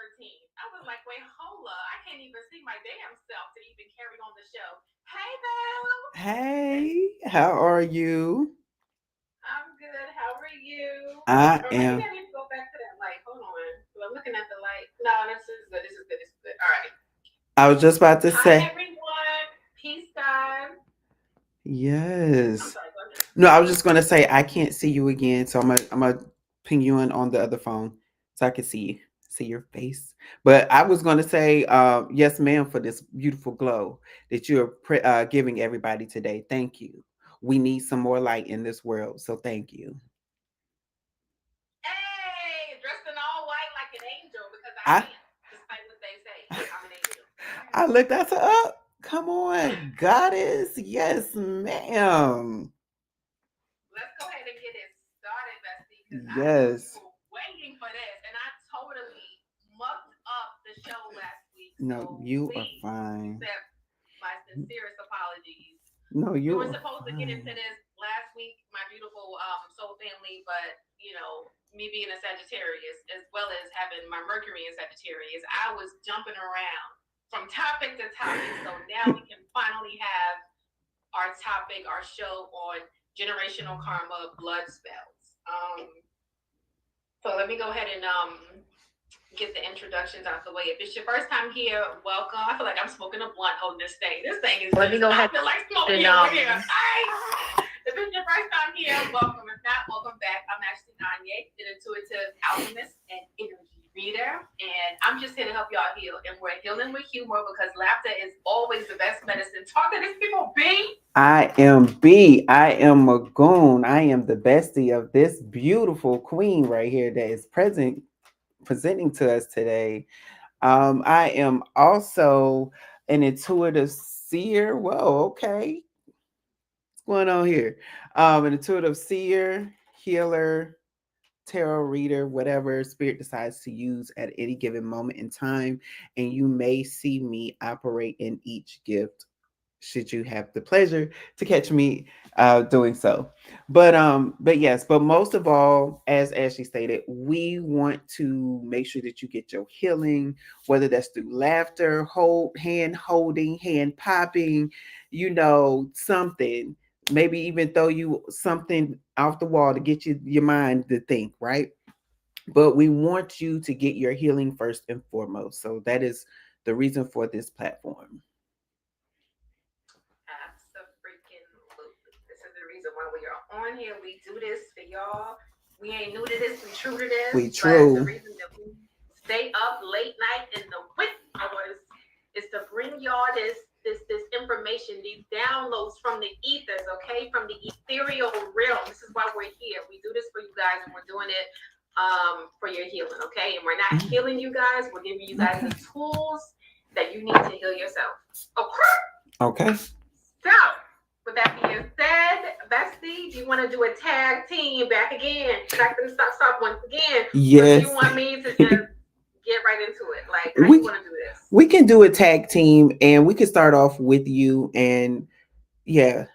13th. I was like, wait, hold up. I can't even see my damn self to even carry on the show. Hey, Belle. Hey, how are you? I'm good. How are you? I Or maybe am. I need to go back to that light. Hold on. I'm looking at the light. No, this is good. This is good. This is good. All right. I was just about to Hi, say, everyone. Peace, God. I'm yes. sorry. Go ahead. No, I was just gonna say I can't see you again, so I'm gonna ping you in on the other phone so I can see your face. But I was gonna say, yes, ma'am, for this beautiful glow that you're giving everybody today. Thank you. We need some more light in this world, so thank you. Hey, dressed in all white like an angel because I I am, despite what they say. I'm an angel. Okay. I looked that up. Come on, goddess. Yes, ma'am. Let's go ahead and get it started, Bestie, because I know you Yes. were waiting for this, and I totally mucked up the show last week. No, So you are please fine. accept my sincerest apologies. No, We you were are supposed to get into fine. this last week, my beautiful soul family, but me being a Sagittarius, as well as having my Mercury in Sagittarius, I was jumping around from topic to topic. So now we can finally have our topic, our show on generational karma, blood spells. So let me go ahead and get the introductions out the way. If it's your first time here, welcome. I feel like I'm smoking a blunt on this thing. This thing is let me go ahead. I feel like smoking over here. If it's your first time here, welcome. If not, welcome back. I'm Ashley Anye, an intuitive alchemist and energy reader. And I'm just here to help y'all heal. And we're healing with humor because laughter is always the best medicine. Talk to these people, B. I am B. I am Magoon. I am the bestie of this beautiful queen right here that is presenting to us today. I am also an intuitive seer. Whoa, okay. What's going on here? An intuitive seer, healer, tarot reader, whatever spirit decides to use at any given moment in time. And you may see me operate in each gift should you have the pleasure to catch me doing so. But yes, but most of all, as Ashley stated, we want to make sure that you get your healing, whether that's through laughter, hand holding, hand popping, something. Maybe even throw you something off the wall to get your mind to think, right? But we want you to get your healing first and foremost. So that is the reason for this platform. Absolutely. This is the reason why we are on here. We do this for y'all. We ain't new to this. We true to this. We But the true. reason that we stay up late night in the wit hours is to bring y'all this information, these downloads from the ethers, okay, from the ethereal realm. This is why we're here. We do this for you guys, and we're doing it for your healing, okay? And we're not healing you guys. We're giving you guys the tools that you need to heal yourself. Okay. Okay. So, with that being said, Bestie, do you want to do a tag team back again? Back to the stop once again? Yes. Or do you want me to just get right into it? Like, how do you want to do this? We can do a tag team and we can start off with you. And yeah,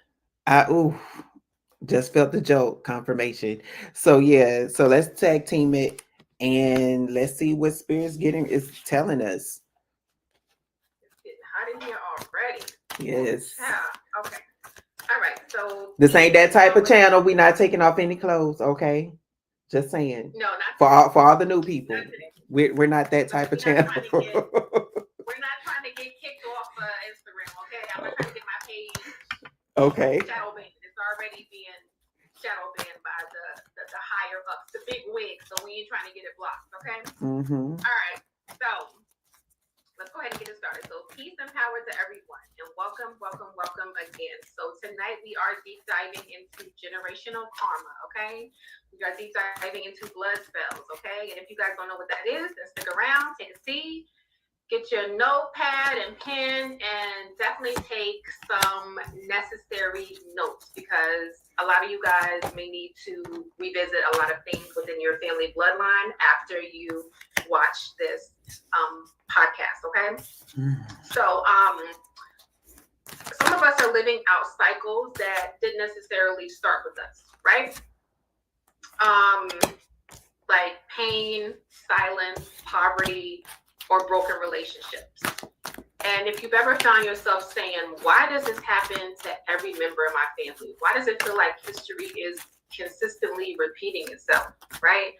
just felt the joke confirmation. So yeah, so let's tag team it and let's see what Spirit's getting is telling us. It's getting hot in here already. Yes. Yeah. Okay. All right. So this ain't that type of channel. We not taking off any clothes, okay? Just saying. No, not for all the new people. We're not that type of channel. We're not trying to get kicked off Instagram, okay? I'm not trying to get my page shadow banned. It's already being shadow banned by the higher ups, the big wigs. So we ain't trying to get it blocked, okay? Mm-hmm. All right. So let's go ahead and get it started. So peace and power to everyone, and welcome again. So tonight we are deep diving into generational karma, okay? We are deep diving into blood spells, okay? And if you guys don't know what that is, then stick around, take a seat, get your notepad and pen, and definitely take some necessary notes because a lot of you guys may need to revisit a lot of things within your family bloodline after you watch this podcast, okay? So some of us are living out cycles that didn't necessarily start with us, right? like pain, silence, poverty, or broken relationships. And if you've ever found yourself saying, why does this happen to every member of my family? Why does it feel like history is consistently repeating itself, right?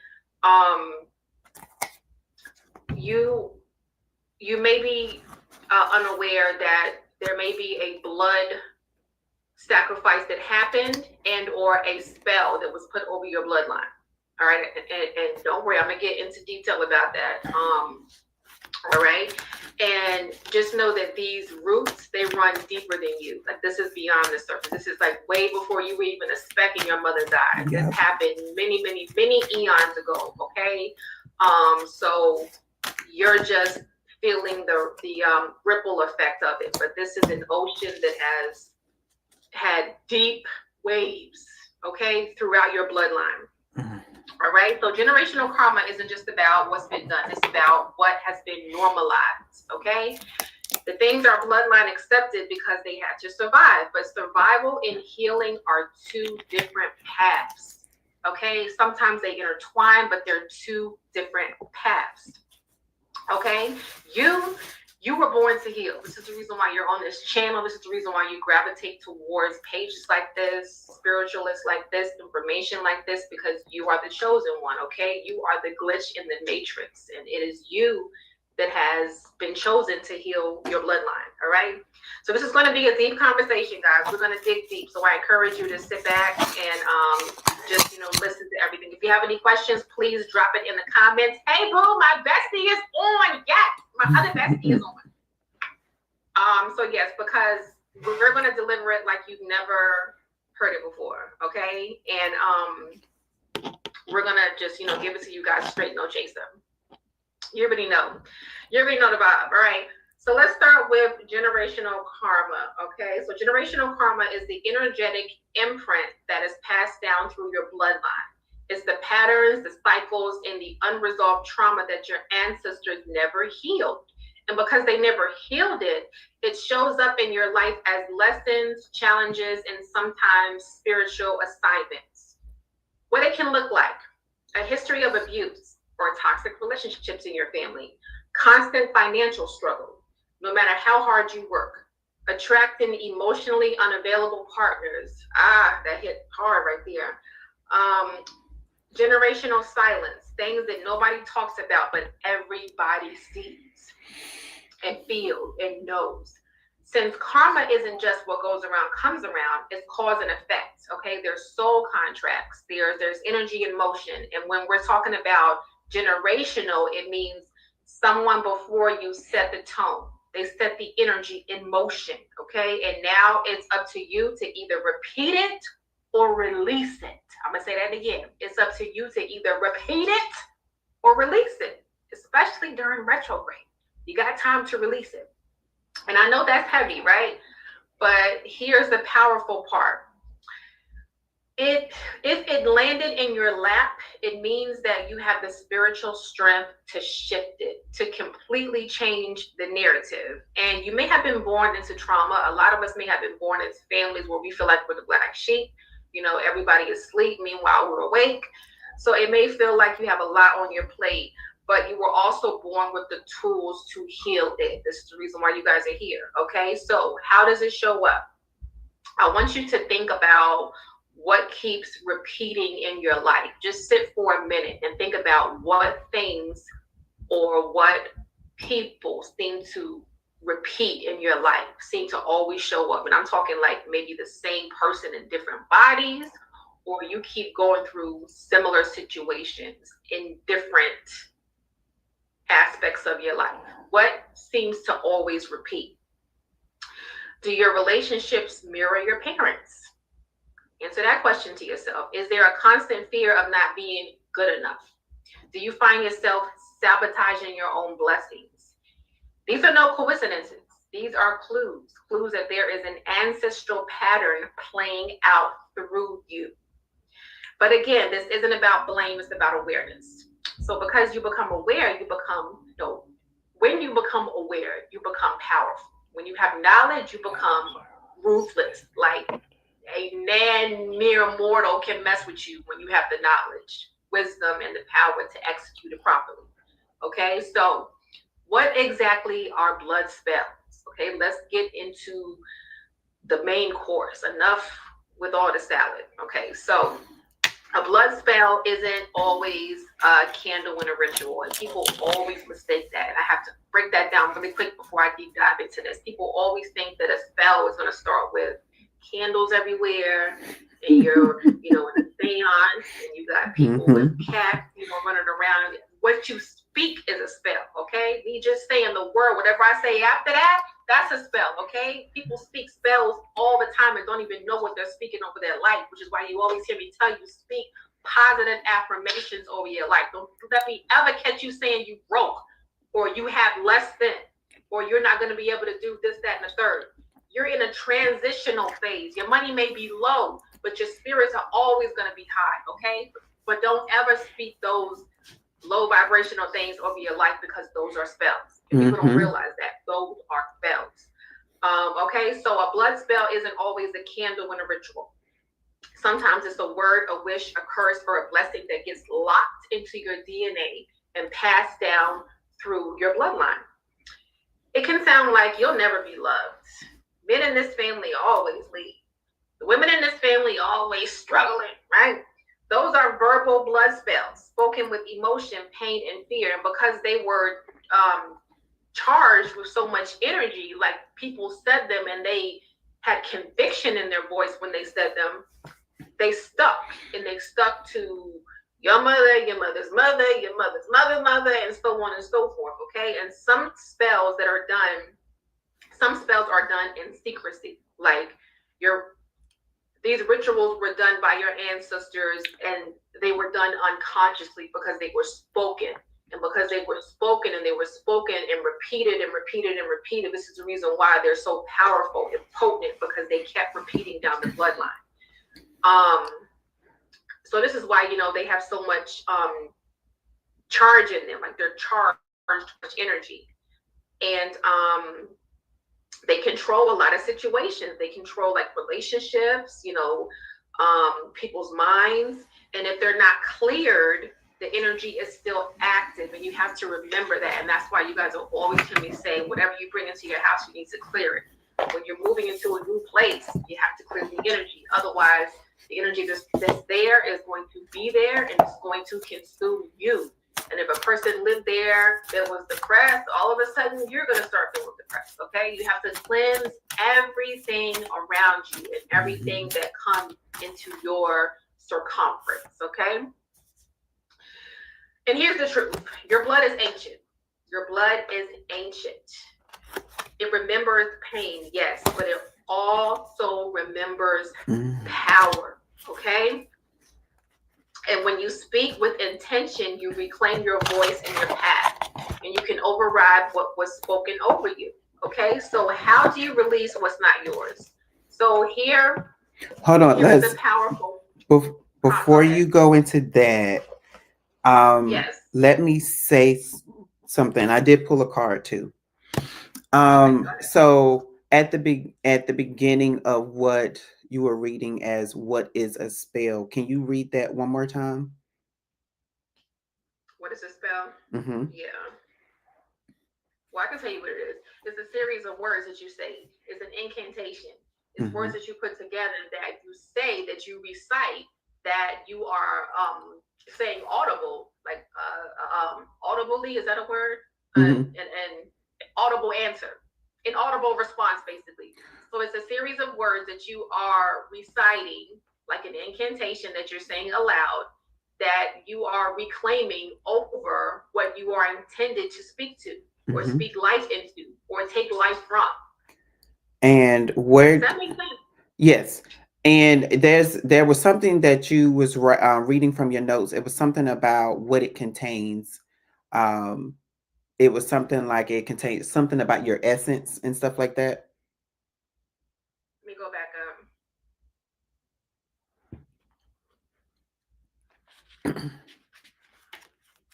You may be unaware that there may be a blood sacrifice that happened and or a spell that was put over your bloodline. All right, and don't worry, I'm gonna get into detail about that. All right, and just know that these roots, they run deeper than you. Like, this is beyond the surface. This is like way before you were even a speck in your mother's eyes. Yep. This happened many eons ago. Okay, so you're just feeling the ripple effect of it. But this is an ocean that has had deep waves, okay, throughout your bloodline. All right, so generational karma isn't just about what's been done, it's about what has been normalized, okay? The things our bloodline accepted because they had to survive, but survival and healing are two different paths, okay? Sometimes they intertwine, but they're two different paths, okay? You were born to heal. This is the reason why you're on this channel. This is the reason why you gravitate towards pages like this, spiritualists like this, information like this, because you are the chosen one, okay? You are the glitch in the matrix, and it is you that has been chosen to heal your bloodline, all right? So this is going to be a deep conversation, guys. We're going to dig deep. So I encourage you to sit back and just, listen to everything. If you have any questions, please drop it in the comments. Hey, boo, my bestie is on. Yes, my other bestie is on. So yes, because we're going to deliver it like you've never heard it before, okay? And we're going to just, give it to you guys straight, no chaser. You already know the vibe. All right. So let's start with generational karma. Okay. So generational karma is the energetic imprint that is passed down through your bloodline. It's the patterns, the cycles, and the unresolved trauma that your ancestors never healed. And because they never healed it, it shows up in your life as lessons, challenges, and sometimes spiritual assignments. What it can look like: a history of abuse or toxic relationships in your family, constant financial struggle, no matter how hard you work, attracting emotionally unavailable partners. That hit hard right there. Generational silence, things that nobody talks about, but everybody sees and feels and knows. Since karma isn't just what goes around comes around, it's cause and effect, okay? There's soul contracts, there's energy in motion. And when we're talking about generational, it means someone before you set the tone. They set the energy in motion, okay? And now it's up to you to either repeat it or release it. I'm gonna say that again. It's up to you to either repeat it or release it, especially during retrograde. You got time to release it. And I know that's heavy, right? But here's the powerful part. If it landed in your lap, it means that you have the spiritual strength to shift it, to completely change the narrative. And you may have been born into trauma. A lot of us may have been born into families where we feel like we're the black sheep. Everybody is asleep, meanwhile we're awake. So it may feel like you have a lot on your plate, but you were also born with the tools to heal it. This is the reason why you guys are here, okay? So how does it show up? I want you to think about what keeps repeating in your life. Just sit for a minute and think about what things or what people seem to repeat in your life, seem to always show up. And I'm talking like maybe the same person in different bodies, or you keep going through similar situations in different aspects of your life. What seems to always repeat? Do your relationships mirror your parents? Answer that question to yourself. Is there a constant fear of not being good enough? Do you find yourself sabotaging your own blessings? These are no coincidences. These are clues that there is an ancestral pattern playing out through you. But again, this isn't about blame, it's about awareness. So because you become aware, when you become aware, you become powerful. When you have knowledge, you become ruthless. Like a mere mortal can mess with you when you have the knowledge. wisdom and the power to execute it properly. Okay, so what exactly are blood spells? Okay, let's get into the main course. Enough with all the salad. Okay, so a blood spell isn't always a candle in a ritual, and people always mistake that. And I have to break that down really quick before I deep dive into this. People always think that a spell is going to start with candles everywhere, and you're, in a seance, and you got people with cats, running around. What you speak is a spell, okay? Me just saying the word, whatever I say after that, that's a spell, okay? People speak spells all the time and don't even know what they're speaking over their life, which is why you always hear me tell you speak positive affirmations over your life. Don't let me ever catch you saying you broke or you have less than or you're not going to be able to do this, that, and the third. You're in a transitional phase. Your money may be low, but your spirits are always going to be high, okay? But don't ever speak those low vibrational things over your life because those are spells. And people don't realize that. Those are spells. Okay, so a blood spell isn't always a candle in a ritual. Sometimes it's a word, a wish, a curse, or a blessing that gets locked into your DNA and passed down through your bloodline. It can sound like you'll never be loved. Men in this family always leave. The women in this family always struggling, right? Those are verbal blood spells spoken with emotion, pain, and fear. And because they were charged with so much energy, like people said them and they had conviction in their voice when they said them, they stuck. And they stuck to your mother, your mother's mother, your mother's mother's mother, and so on and so forth, okay? And some spells are done in secrecy. Like these rituals were done by your ancestors and they were done unconsciously because they were spoken. And because they were spoken and repeated and repeated and repeated, this is the reason why they're so powerful and potent, because they kept repeating down the bloodline. So this is why, they have so much charge in them, like they're charged with energy. And they control a lot of situations. They control like relationships, people's minds. And if they're not cleared, the energy is still active. And you have to remember that. And that's why you guys will always hear me say, whatever you bring into your house, you need to clear it. When you're moving into a new place, you have to clear the energy. Otherwise, the energy that's there is going to be there and it's going to consume you. And if a person lived there that was depressed, all of a sudden you're going to start feeling depressed, okay? You have to cleanse everything around you and everything that comes into your circumference, okay? And here's the truth. Your blood is ancient. Your blood is ancient. It remembers pain, yes, but it also remembers power, okay? And when you speak with intention, you reclaim your voice and your path, and you can override what was spoken over you. Okay, so how do you release what's not yours? So here, hold on, let's powerful. Before you go into that, yes. Let me say something. I did pull a card too. So at the beginning of what you were reading as what is a spell, can you read that one more time? What is a spell? Mm-hmm. Yeah. Well, I can tell you what it is. It's a series of words that you say. It's an incantation. It's words that you put together that you say, that you recite, that you are saying audible, like audibly, is that a word? And audible answer, an audible response, basically. So it's a series of words that you are reciting, like an incantation that you're saying aloud, that you are reclaiming over what you are intended to speak to, or speak life into, or take life from. And where? Does that make sense? Yes. And there was something that you was reading from your notes. It was something about what it contains. It was something like it contains something about your essence and stuff like that. Let me go back up.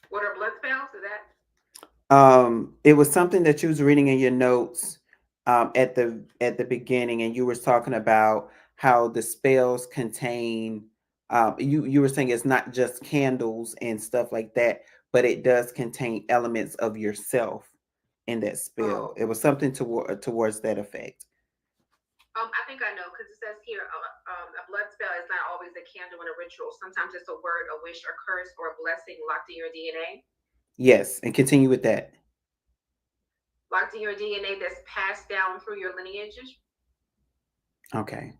What are blood spells? Is that? It was something that you was reading in your notes at the beginning, and you were talking about how the spells contain You were saying it's not just candles and stuff like that, but it does contain elements of yourself in that spell. Oh, It was something towards that effect. I think I know because it says here a blood spell is not always a candle and a ritual. Sometimes it's a word, a wish, a curse, or a blessing locked in your DNA. Yes, and continue with that. Locked in your DNA that's passed down through your lineages. Okay,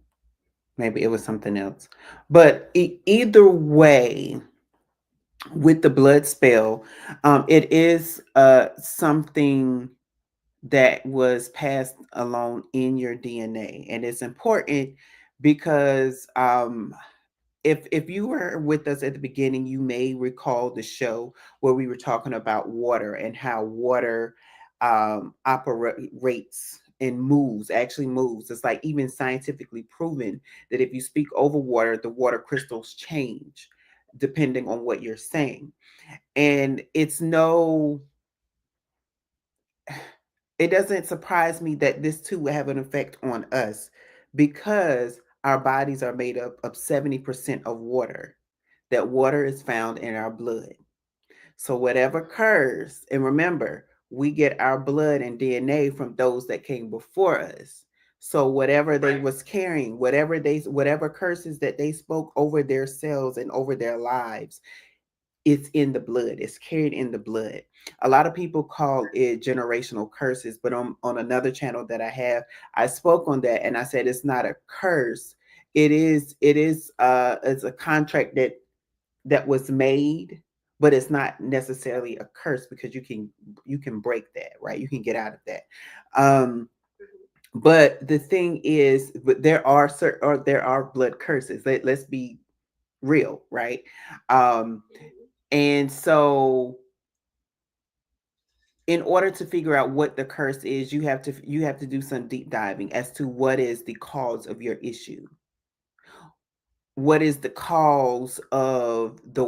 maybe it was something else, but either way, with the blood spell, it is something that was passed along in your DNA, and it's important because if you were with us at the beginning, you may recall the show where we were talking about water and how water operates and moves, actually moves. It's like even scientifically proven that if you speak over water, the water crystals change depending on what you're saying. And it doesn't surprise me that this too will have an effect on us because our bodies are made up of 70% of water. That water is found in our blood. So whatever occurs, and remember, we get our blood and DNA from those that came before us. So whatever they Right. was carrying, whatever curses that they spoke over their cells and over their lives, it's in the blood. It's carried in the blood. A lot of people call it generational curses, but on another channel that I have, I spoke on that and I said it's not a curse. It is it's a contract that was made, but it's not necessarily a curse because you can break that, right? You can get out of that. Um Mm-hmm. but the thing is, but there are blood curses. Let's be real, right? Um Mm-hmm. and so in order to figure out what the curse is, you have to do some deep diving as to what is the cause of your issue. What is the cause of the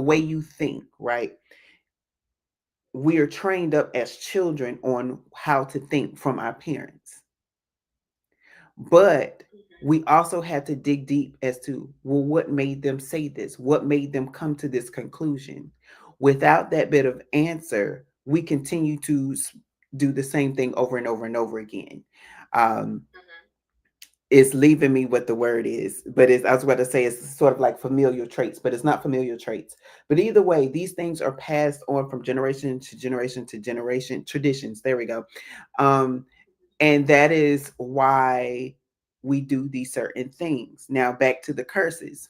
way you think, right? We are trained up as children on how to think from our parents. But Mm-hmm. we also had to dig deep as to, well, what made them say this? What made them come to this conclusion? Without that bit of answer, we continue to do the same thing over and over and over again. Um, Mm-hmm. it's leaving me what the word is, but it's, I was about to say it's sort of like familiar traits, but it's not familiar traits. But either way, these things are passed on from generation to generation to generation, traditions. There we go. Um, and that is why we do these certain things. Now, back to the curses.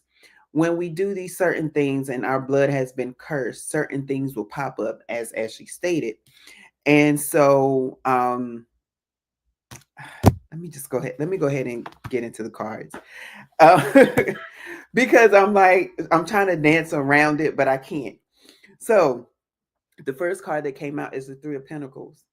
When we do these certain things and our blood has been cursed, certain things will pop up, as she stated. And so, let me just go ahead. Let me go ahead and get into the cards. Uh, because I'm trying to dance around it, but I can't. So, the first card that came out is the Three of Pentacles,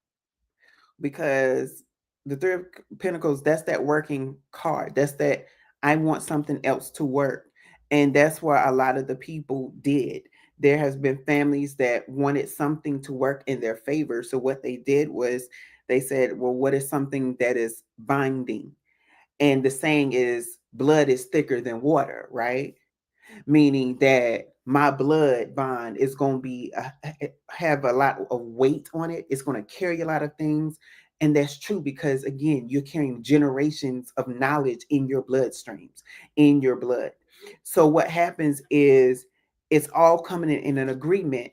because the Three of Pentacles, that's that working card. That's that I want something else to work. And that's what a lot of the people did. There has been families that wanted something to work in their favor. So what they did was they said, well, what is something that is binding? And the saying is blood is thicker than water, right? Meaning that my blood bond is going to be have a lot of weight on it. It's going to carry a lot of things, and that's true because again, you're carrying generations of knowledge in your bloodstreams, in your blood. So what happens is it's all coming in an agreement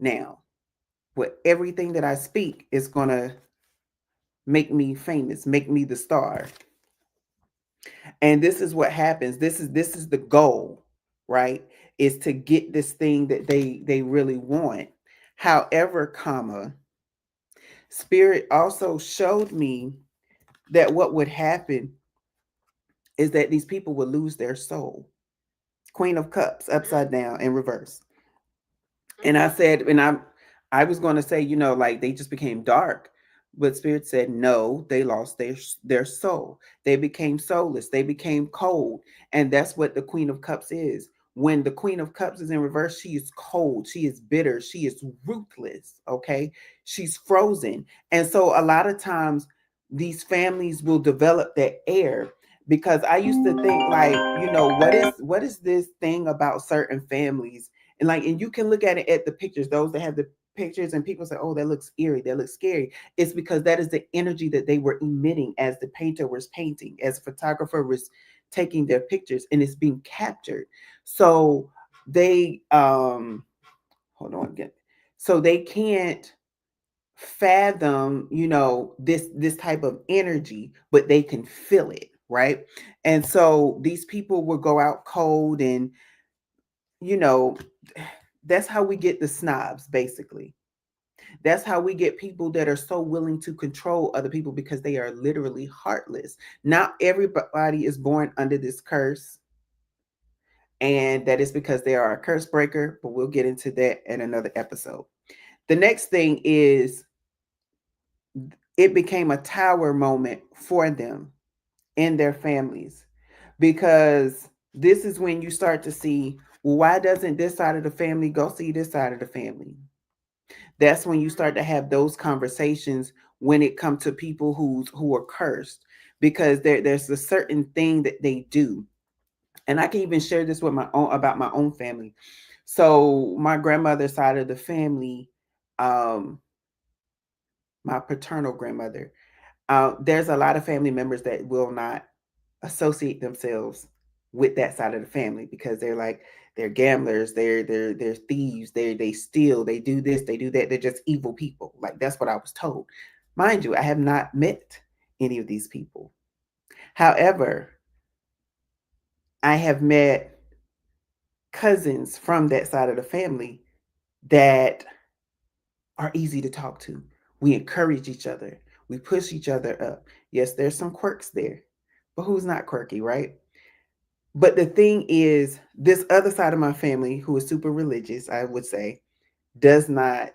now. With everything that I speak is going to make me famous, make me the star. And this is what happens. This is the goal, right? Is to get this thing that they really want. However, comma, spirit also showed me that what would happen is that these people would lose their soul. Queen of Cups upside down in reverse. And I Mm-hmm. said, and I was going to say, like they just became dark, but Spirit said no, they lost their soul. They became soulless. They became cold, and that's what the Queen of Cups is. When the Queen of Cups is in reverse, she is cold. She is bitter. She is ruthless. Okay, she's frozen, and so a lot of times these families will develop that air because I used to think like, what is this thing about certain families? And like, and you can look at it at the pictures, those that have the pictures, and people say, oh, that looks eerie, that looks scary. It's because that is the energy that they were emitting as the painter was painting, as the photographer was taking their pictures, and it's being captured. So they hold on again. So they can't fathom, this type of energy, but they can feel it, right? And so these people will go out cold, and you know that's how we get the snobs, basically. That's how we get people that are so willing to control other people, because they are literally heartless. Not everybody is born under this curse, and that is because they are a curse breaker, but we'll get into that in another episode. The next thing is, it became a tower moment for them in their families, because this is when you start to see, well, why doesn't this side of the family go see this side of the family? That's when you start to have those conversations when it comes to people who are cursed, because there's a certain thing that they do. And I can even share this with my own, about my own family. So my grandmother's side of the family, um my paternal grandmother, there's a lot of family members that will not associate themselves with that side of the family, because they're like, they're gamblers, they're thieves, they steal, they do this, they do that, they're just evil people. Like, that's what I was told. Mind you, I have not met any of these people. However, I have met cousins from that side of the family that are easy to talk to. We encourage each other. We push each other up. Yes, there's some quirks there, but who's not quirky, right? But the thing is, this other side of my family, who is super religious, I would say, does not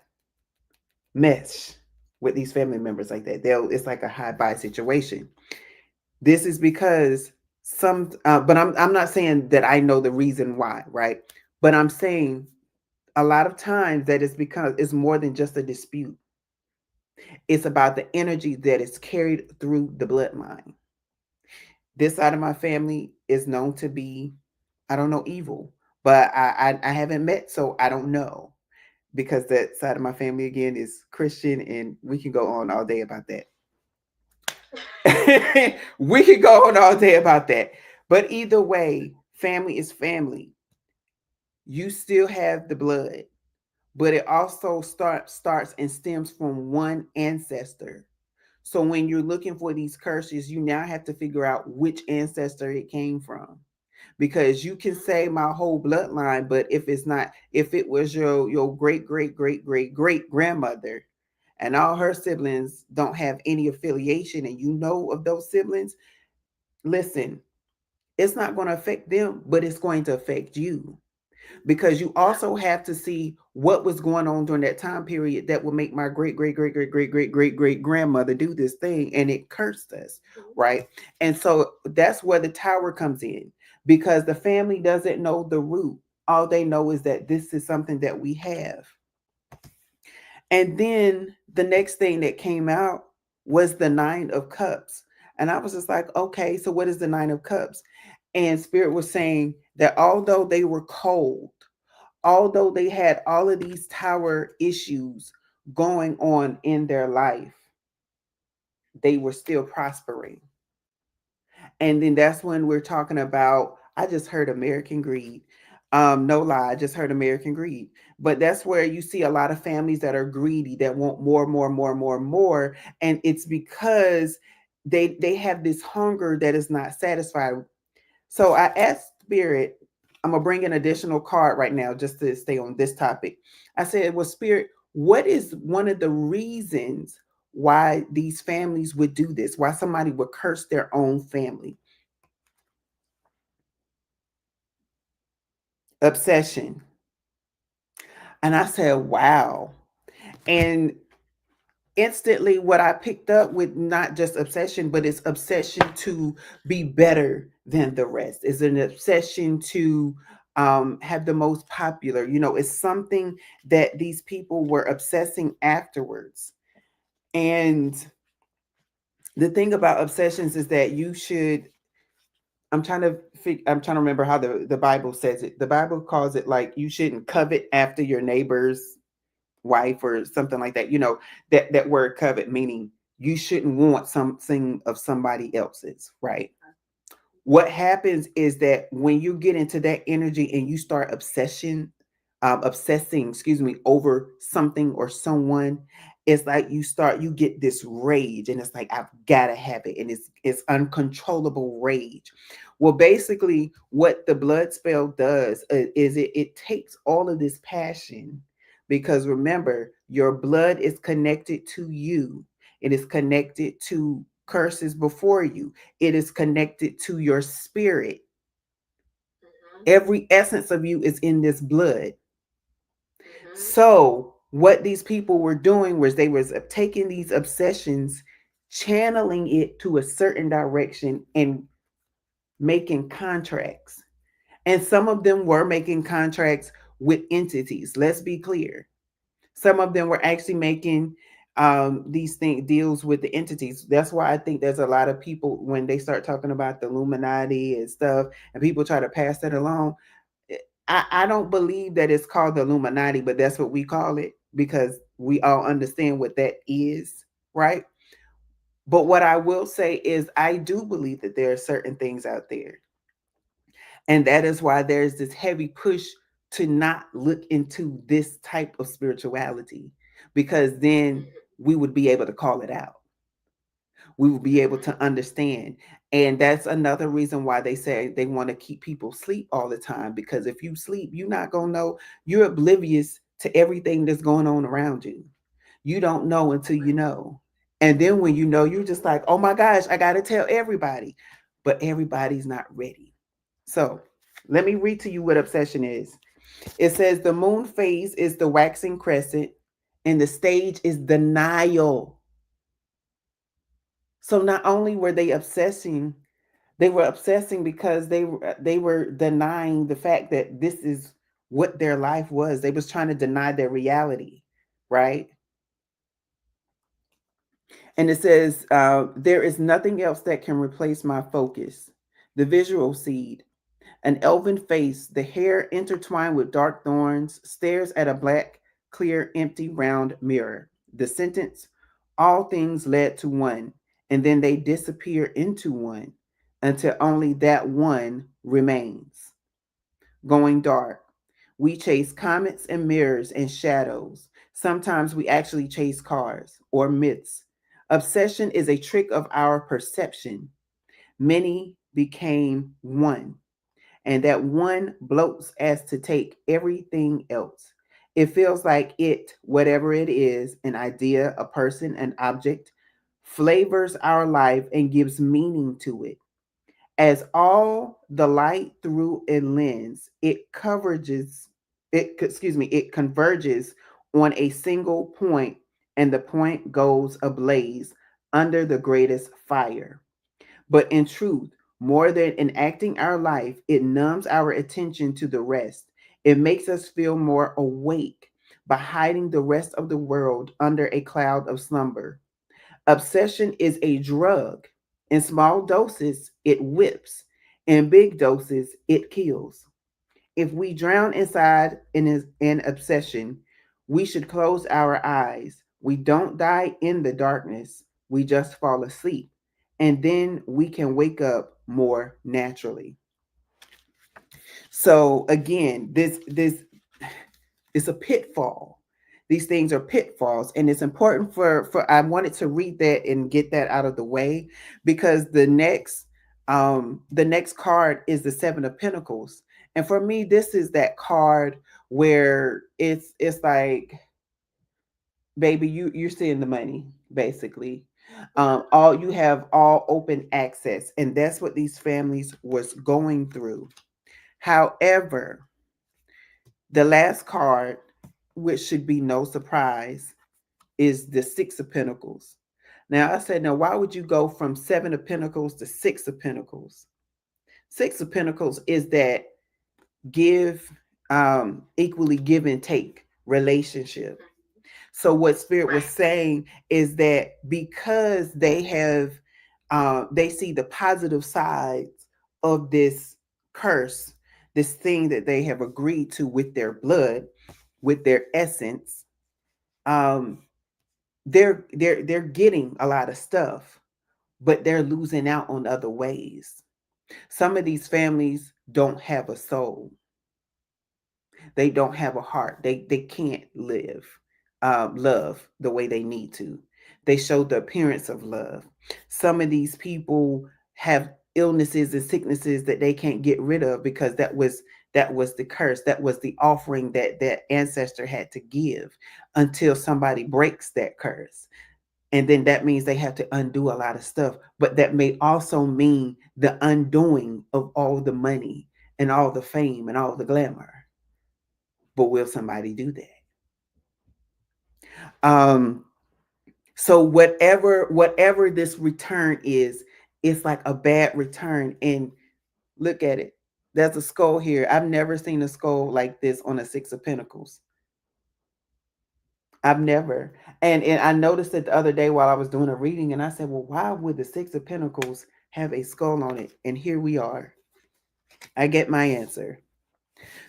mesh with these family members like that. It's like a high buy situation. This is because but I'm not saying that I know the reason why, right? But I'm saying a lot of times that it's because it's more than just a dispute. It's about the energy that is carried through the bloodline. This side of my family is known to be, I don't know, evil, but I haven't met, so I don't know, because that side of my family again is Christian, and we can go on all day about that. We could go on all day about that. But either way, family is family. You still have the blood, but it also starts and stems from one ancestor. So when you're looking for these curses, you now have to figure out which ancestor it came from. Because you can say my whole bloodline, but if it was your great great great great great grandmother, and all her siblings don't have any affiliation, and you know of those siblings, listen, it's not going to affect them, but it's going to affect you, because you also have to see what was going on during that time period that will make my great great great great great great great great grandmother do this thing, and it cursed us, right? And so that's where the tower comes in, because the family doesn't know the root. All they know is that this is something that we have. And then the next thing that came out was the Nine of Cups. And I was just like, okay, so what is the Nine of Cups? And Spirit was saying that although they were cold, although they had all of these tower issues going on in their life, they were still prospering. And then that's when we're talking about, I just heard American greed. No lie, I just heard American greed. But that's where you see a lot of families that are greedy, that want more, more, more, more, more. And it's because they have this hunger that is not satisfied. So I asked Spirit, I'm gonna bring an additional card right now just to stay on this topic. I said, well, Spirit, what is one of the reasons why these families would do this? Why somebody would curse their own family? Obsession. And I said, wow. And instantly what I picked up with, not just obsession, but it's obsession to be better than the rest. It's an obsession to have the most popular, it's something that these people were obsessing afterwards. And the thing about obsessions is that you should I'm trying to remember how the Bible says it. The Bible calls it like you shouldn't covet after your neighbor's wife or something like that. That word covet meaning you shouldn't want something of somebody else's, right? What happens is that when you get into that energy and you start obsessing, excuse me, over something or someone, it's like you get this rage, and it's like I've got to have it, and it's uncontrollable rage. Well, basically, what the blood spell does is it takes all of this passion, because remember, your blood is connected to you. It is connected to curses before you. It is connected to your spirit. Mm-hmm. Every essence of you is in this blood. Mm-hmm. So, what these people were doing was they was taking these obsessions, channeling it to a certain direction, and making contracts. And some of them were making contracts with entities. Let's be clear. Some of them were actually making these deals with the entities. That's why I think there's a lot of people when they start talking about the Illuminati and stuff, and people try to pass that along. I don't believe that it's called the Illuminati, but that's what we call it because we all understand what that is, right? But what I will say is, I do believe that there are certain things out there. And that is why there's this heavy push to not look into this type of spirituality, because then we would be able to call it out. We will be able Mm-hmm. to understand. And that's another reason why they say they want to keep people sleep all the time, because if you sleep, you're not going to know. You're oblivious to everything that's going on around you. You don't know until you know. And then when you know, you're just like, oh my gosh, I got to tell everybody. But everybody's not ready. So let me read to you what obsession is. It says the moon phase is the waxing crescent, and the stage is denial. So not only were they were obsessing because they were denying the fact that this is what their life was. They was trying to deny their reality, right? And it says there is nothing else that can replace my focus. The visual seed, an elven face, the hair intertwined with dark thorns, stares at a black, clear, empty, round mirror. The sentence, all things led to one, and then they disappear into one until only that one remains. Going dark. We chase comets and mirrors and shadows. Sometimes we actually chase cars or myths. Obsession is a trick of our perception. Many became one, and that one bloats as to take everything else. It feels like it, whatever it is, an idea, a person, an object, flavors our life and gives meaning to it. As all the light through a lens, it converges on a single point, and the point goes ablaze under the greatest fire. But in truth, more than enacting our life, it numbs our attention to the rest. It makes us feel more awake by hiding the rest of the world under a cloud of slumber. Obsession is a drug. In small doses, it whips. In big doses, it kills. If we drown inside in obsession, we should close our eyes. We don't die in the darkness, we just fall asleep. And then we can wake up more naturally. So again, this is a pitfall. These things are pitfalls, and it's important for I wanted to read that and get that out of the way, because the next card is the 7 of Pentacles. And for me, this is that card where it's like, baby, you're seeing the money, basically. All you have all open access, and that's what these families was going through. However, the last card, which should be no surprise, is the 6 of Pentacles. Now I said, now why would you go from 7 of Pentacles to 6 of Pentacles? 6 of Pentacles is that give, equally give and take relationship. So what Spirit was Right. saying is that because they have, they see the positive sides of this curse, this thing that they have agreed to with their blood, with their essence, um, they're getting a lot of stuff, but they're losing out on other ways. Some of these families don't have a soul. They don't have a heart. They can't live love the way they need to. They show the appearance of love. Some of these people have illnesses and sicknesses that they can't get rid of because that was the curse. That was the offering that that ancestor had to give until somebody breaks that curse. And then that means they have to undo a lot of stuff. But that may also mean the undoing of all the money and all the fame and all the glamour. But will somebody do that? Um, so whatever this return is, it's like a bad return. And look at it. There's a skull here. I've never seen a skull like this on a Six of Pentacles. I've never. And I noticed it the other day while I was doing a reading, and I said, well, why would the Six of Pentacles have a skull on it? And here we are. I get my answer.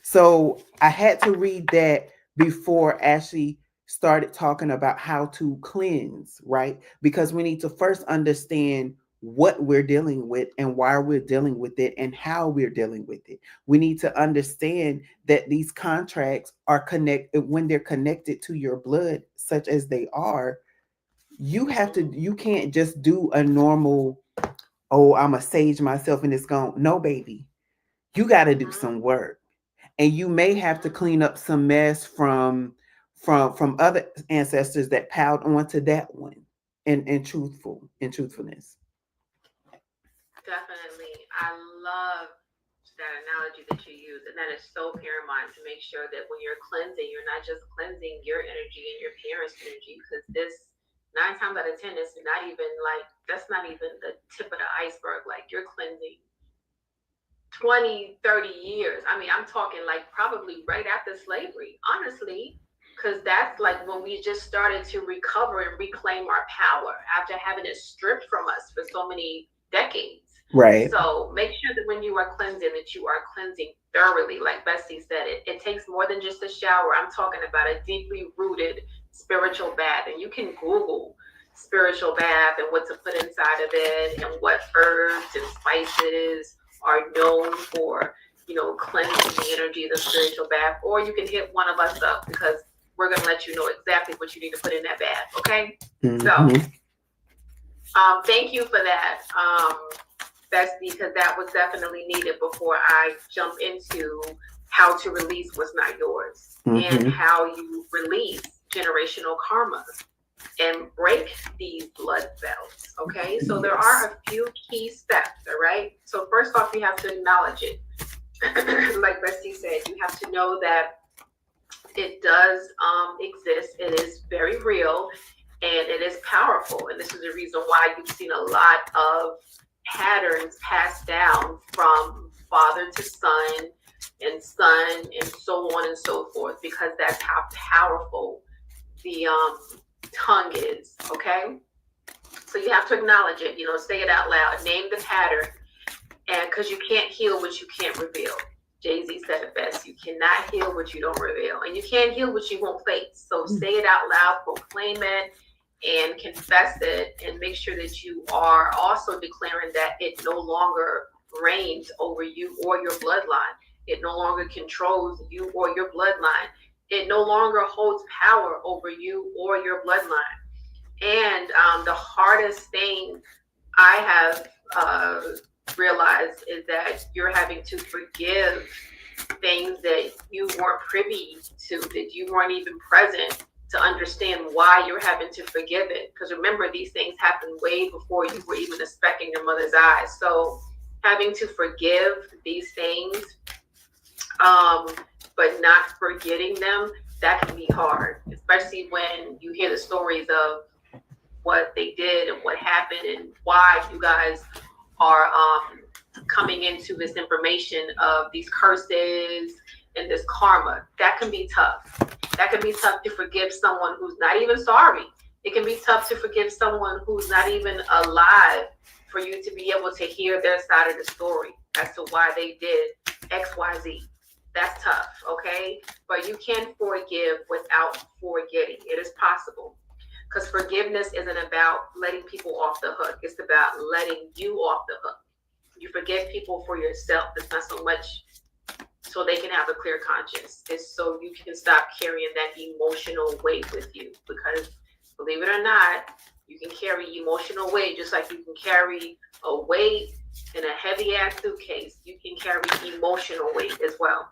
So I had to read that before Ashley started talking about how to cleanse, right? Because we need to first understand what we're dealing with and why we're dealing with it and how we're dealing with it. We need to understand that these contracts are connected when they're connected to your blood, such as they are. You can't just do a normal, oh, I'm a sage myself and it's gone. No, baby. You got to do some work, and you may have to clean up some mess from other ancestors that piled onto that one in truthfulness. Definitely. I love that analogy that you use. And that is so paramount to make sure that when you're cleansing, you're not just cleansing your energy and your parents' energy, because this 9 times out of 10 is not even like, that's not even the tip of the iceberg. Like you're cleansing 20, 30 years. I mean, I'm talking like probably right after slavery, honestly, because that's like when we just started to recover and reclaim our power after having it stripped from us for so many decades. Right. So make sure that when you are cleansing, that you are cleansing thoroughly. Like Bessie said, it takes more than just a shower. I'm talking about a deeply rooted spiritual bath. And you can Google spiritual bath and what to put inside of it and what herbs and spices are known for, cleansing the energy of the spiritual bath. Or you can hit one of us up, because we're going to let you know exactly what you need to put in that bath. Okay. Mm-hmm. So thank you for that. That's because that was definitely needed before I jump into how to release what's not yours, and how you release generational karma and break these blood belts. Okay, so there are a few key steps. All right, so first off, you have to acknowledge it. Like Bessie said, you have to know that it does exist. It is very real and it is powerful. And this is the reason why you've seen a lot of patterns passed down from father to son and so on and so forth, because that's how powerful the tongue is. Okay, so you have to acknowledge it, say it out loud, name the pattern, and because you can't heal what you can't reveal. Jay-Z said it best: you cannot heal what you don't reveal, and you can't heal what you won't face. So say it out loud, proclaim it, and confess it, and make sure that you are also declaring that it no longer reigns over you or your bloodline. It no longer controls you or your bloodline. It no longer holds power over you or your bloodline. And the hardest thing I have realized is that you're having to forgive things that you weren't privy to, that you weren't even present to understand why you're having to forgive it. Because remember, these things happened way before you were even a speck in your mother's eyes. So having to forgive these things, but not forgetting them, that can be hard, especially when you hear the stories of what they did and what happened and why you guys are coming into this information of these curses and this karma. That can be tough. That can be tough to forgive someone who's not even sorry. It can be tough to forgive someone who's not even alive for you to be able to hear their side of the story as to why they did XYZ. That's tough, okay? But you can forgive without forgetting. It is possible. Because forgiveness isn't about letting people off the hook. It's about letting you off the hook. You forgive people for yourself. It's not so much so they can have a clear conscience. It's so you can stop carrying that emotional weight with you. Because believe it or not, you can carry emotional weight just like you can carry a weight in a heavy ass suitcase. You can carry emotional weight as well.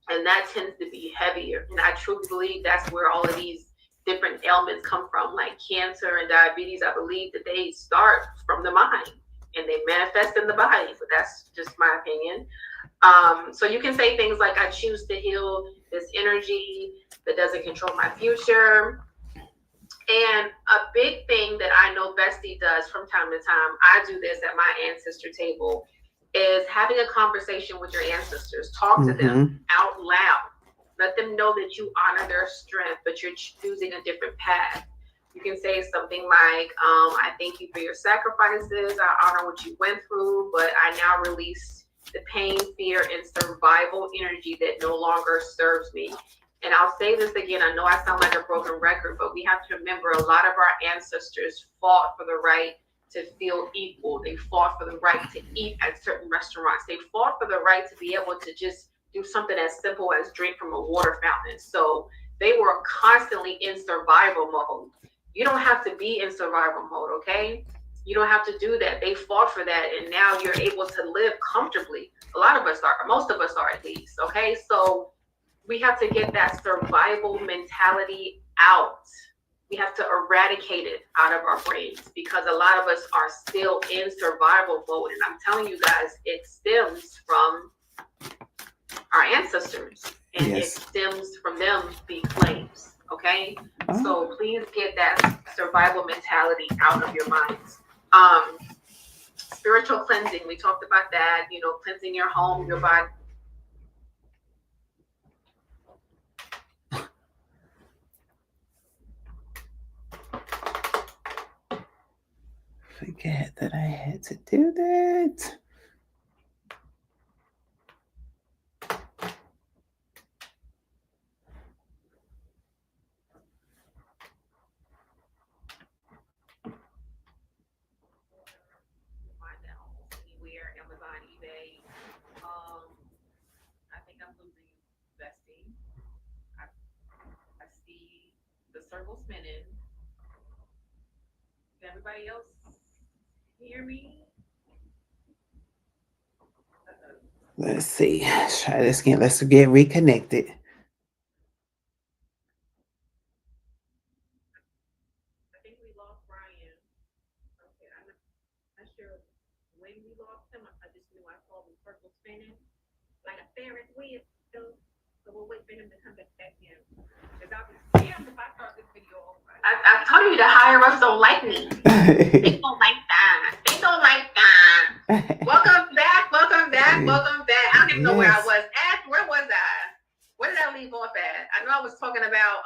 And that tends to be heavier. And I truly believe that's where all of these different ailments come from, like cancer and diabetes. I believe that they start from the mind and they manifest in the body, but that's just my opinion. So you can say things like, I choose to heal this energy that doesn't control my future. And a big thing that I know Bestie does from time to time, I do this at my ancestor table, is having a conversation with your ancestors. Talk to them out loud. Let them know that you honor their strength, but you're choosing a different path. You can say something like, I thank you for your sacrifices. I honor what you went through, but I now release the pain, fear, and survival energy that no longer serves me. And I'll say this again, I know I sound like a broken record, but we have to remember a lot of our ancestors fought for the right to feel equal. They fought for the right to eat at certain restaurants. They fought for the right to be able to just do something as simple as drink from a water fountain. So they were constantly in survival mode. You don't have to be in survival mode, okay? You don't have to do that. They fought for that, and now you're able to live comfortably. A lot of us are, most of us are at least, okay? So we have to get that survival mentality out. We have to eradicate it out of our brains because a lot of us are still in survival mode. And I'm telling you guys, it stems from our ancestors and it stems from them being slaves. Okay. So please get that survival mentality out of your minds. Spiritual cleansing. We talked about that, cleansing your home, your body. Forget that I had to do that. Find that almost anywhere, Amazon, eBay. I think I'm losing Bestie. I see the circle spinning. Can everybody else hear me? Let's see. Let's try this again. Let's get reconnected. I think we lost Brian. Okay, I'm not sure when we lost him. I just knew I saw the circle spinning like a Ferris wheel. So we'll wait for him to come back in. Because I'll be damned if I start this video over. I told you the higher ups don't like me. They don't like that. They don't like that. Welcome back. Welcome back. Welcome back. I don't even know where I was at. Where was I? Where did I leave off at? I know I was talking about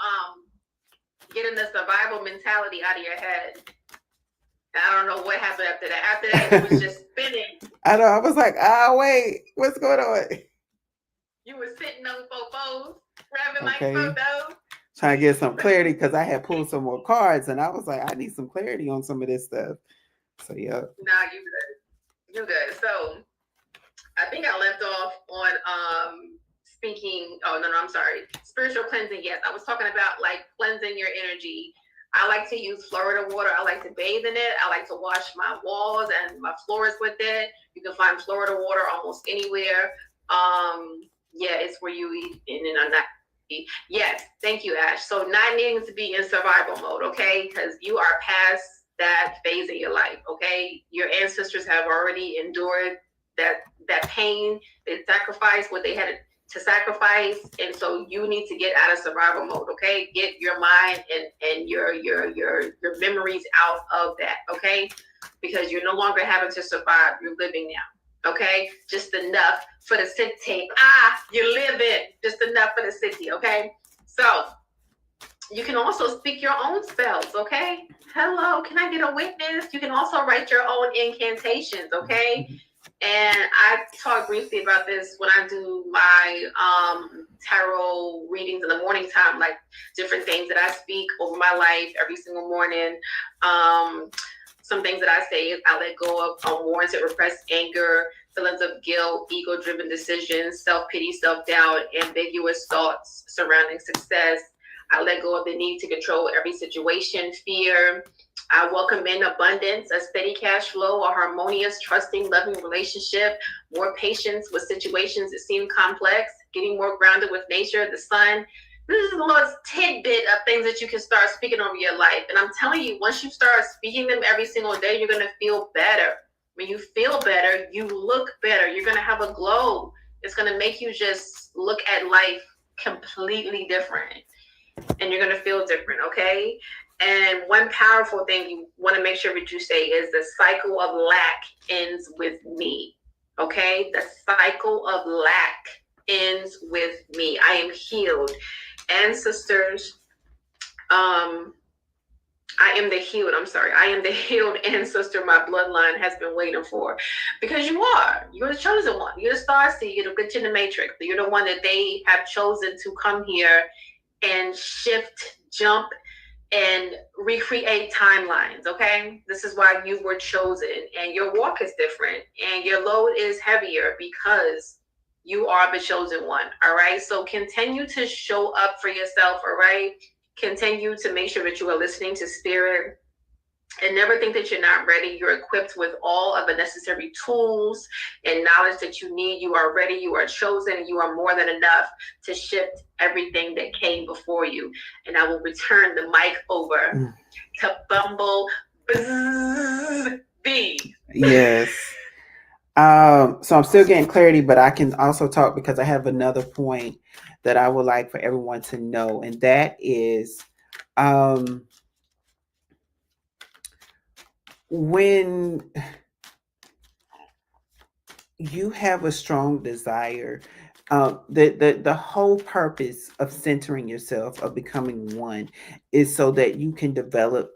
getting the survival mentality out of your head. I don't know what happened after that. After that, it was just spinning. I know. I was like, wait, what's going on? You were sitting on fofos, grabbing like photos. Trying to get some clarity because I had pulled some more cards and I was like, I need some clarity on some of this stuff. So, yeah. Nah, you good. You good. So, I think I left off on speaking. Oh, no, I'm sorry. Spiritual cleansing. Yes, I was talking about like cleansing your energy. I like to use Florida water. I like to bathe in it. I like to wash my walls and my floors with it. You can find Florida water almost anywhere. Yeah, it's where you eat and I'm not. Yes, thank you, Ash. So not needing to be in survival mode, okay? Because you are past that phase of your life, okay? Your ancestors have already endured that pain. They sacrificed what they had to sacrifice, and so you need to get out of survival mode, okay? Get your mind and your memories out of that, okay? Because you're no longer having to survive. You're living now. Okay, just enough for the city. You live it. Just enough for the city. Okay, so You can also speak your own spells, okay? Hello, can I get a witness? You can also write your own incantations, okay? And I talk briefly about this when I do my tarot readings in the morning time, like different things that I speak over my life every single morning. Some things that I say is I let go of unwarranted repressed anger, feelings of guilt, ego driven decisions, self pity, self doubt, ambiguous thoughts surrounding success. I let go of the need to control every situation, fear. I welcome in abundance, a steady cash flow, a harmonious, trusting, loving relationship, more patience with situations that seem complex, getting more grounded with nature, the sun. This is the Lord's tidbit of things that you can start speaking over your life. And I'm telling you, once you start speaking them every single day, you're going to feel better. When you feel better, you look better. You're going to have a glow. It's going to make you just look at life completely different. And you're going to feel different, okay? And one powerful thing you want to make sure that you say is the cycle of lack ends with me, okay? The cycle of lack ends with me. I am healed. Ancestors, I am the healed. I'm sorry. I am the healed ancestor my bloodline has been waiting for. Because you are. You're the chosen one. You're the star seed. You're the glitch in the matrix. You're the one that they have chosen to come here and shift, jump, and recreate timelines, okay? This is why you were chosen, and your walk is different, and your load is heavier because you are the chosen one, all right? So continue to show up for yourself, all right? Continue to make sure that you are listening to spirit, and never think that you're not ready. You're equipped with all of the necessary tools and knowledge that you need. You are ready, you are chosen, you are more than enough to shift everything that came before you. And I will return the mic over to Bumble B. Yes. So I'm still getting clarity, but I can also talk because I have another point that I would like for everyone to know, and that is when you have a strong desire, the whole purpose of centering yourself, of becoming one, is so that you can develop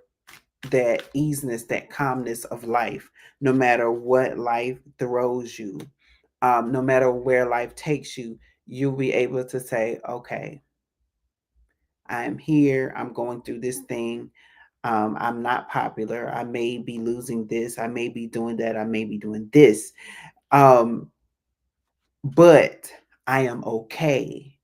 that easiness, that calmness of life, no matter what life throws you, no matter where life takes you. You'll be able to say, okay, I am here, I'm going through this thing. I'm not popular. I may be losing this. I may be doing that. I may be doing this. Um, but I am okay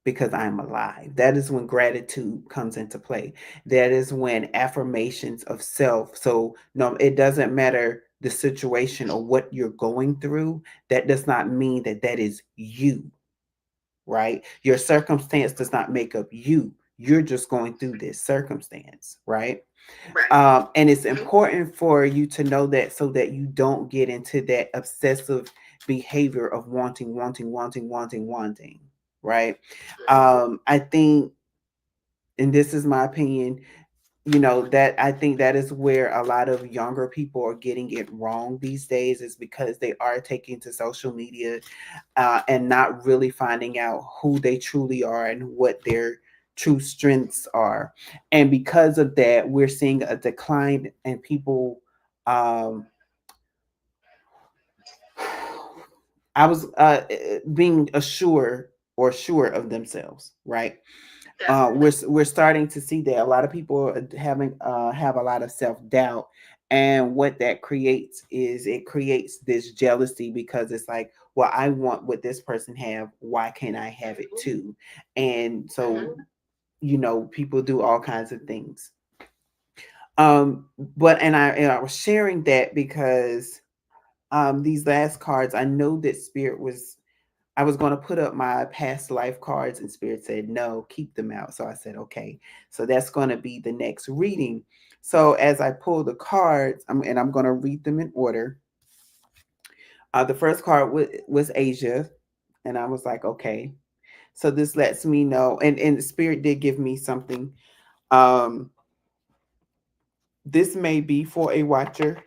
because I'm alive. That is when gratitude comes into play. That is when affirmations of self. So, no, it doesn't matter the situation or what you're going through. That does not mean that that is you, right? Your circumstance does not make up you. You're just going through this circumstance, right? And it's important for you to know that so that you don't get into that obsessive behavior of wanting, wanting, wanting, wanting, wanting, right? I think, and this is my opinion, that I think that is where a lot of younger people are getting it wrong these days, is because they are taking to social media and not really finding out who they truly are and what their true strengths are. And because of that, we're seeing a decline in people. I was being assured or sure of themselves, right? We're starting to see that a lot of people are having have a lot of self doubt, and what that creates is it creates this jealousy, because it's like, well, I want what this person have, why can't I have it too? And so, people do all kinds of things. But and I was sharing that because these last cards, I know that spirit was, I was going to put up my past life cards, and spirit said, no, keep them out. So I said, okay. So that's going to be the next reading. So as I pull the cards, and I'm going to read them in order. The first card was Asia. And I was like, okay. So this lets me know, and the spirit did give me something. Um, this may be for a watcher.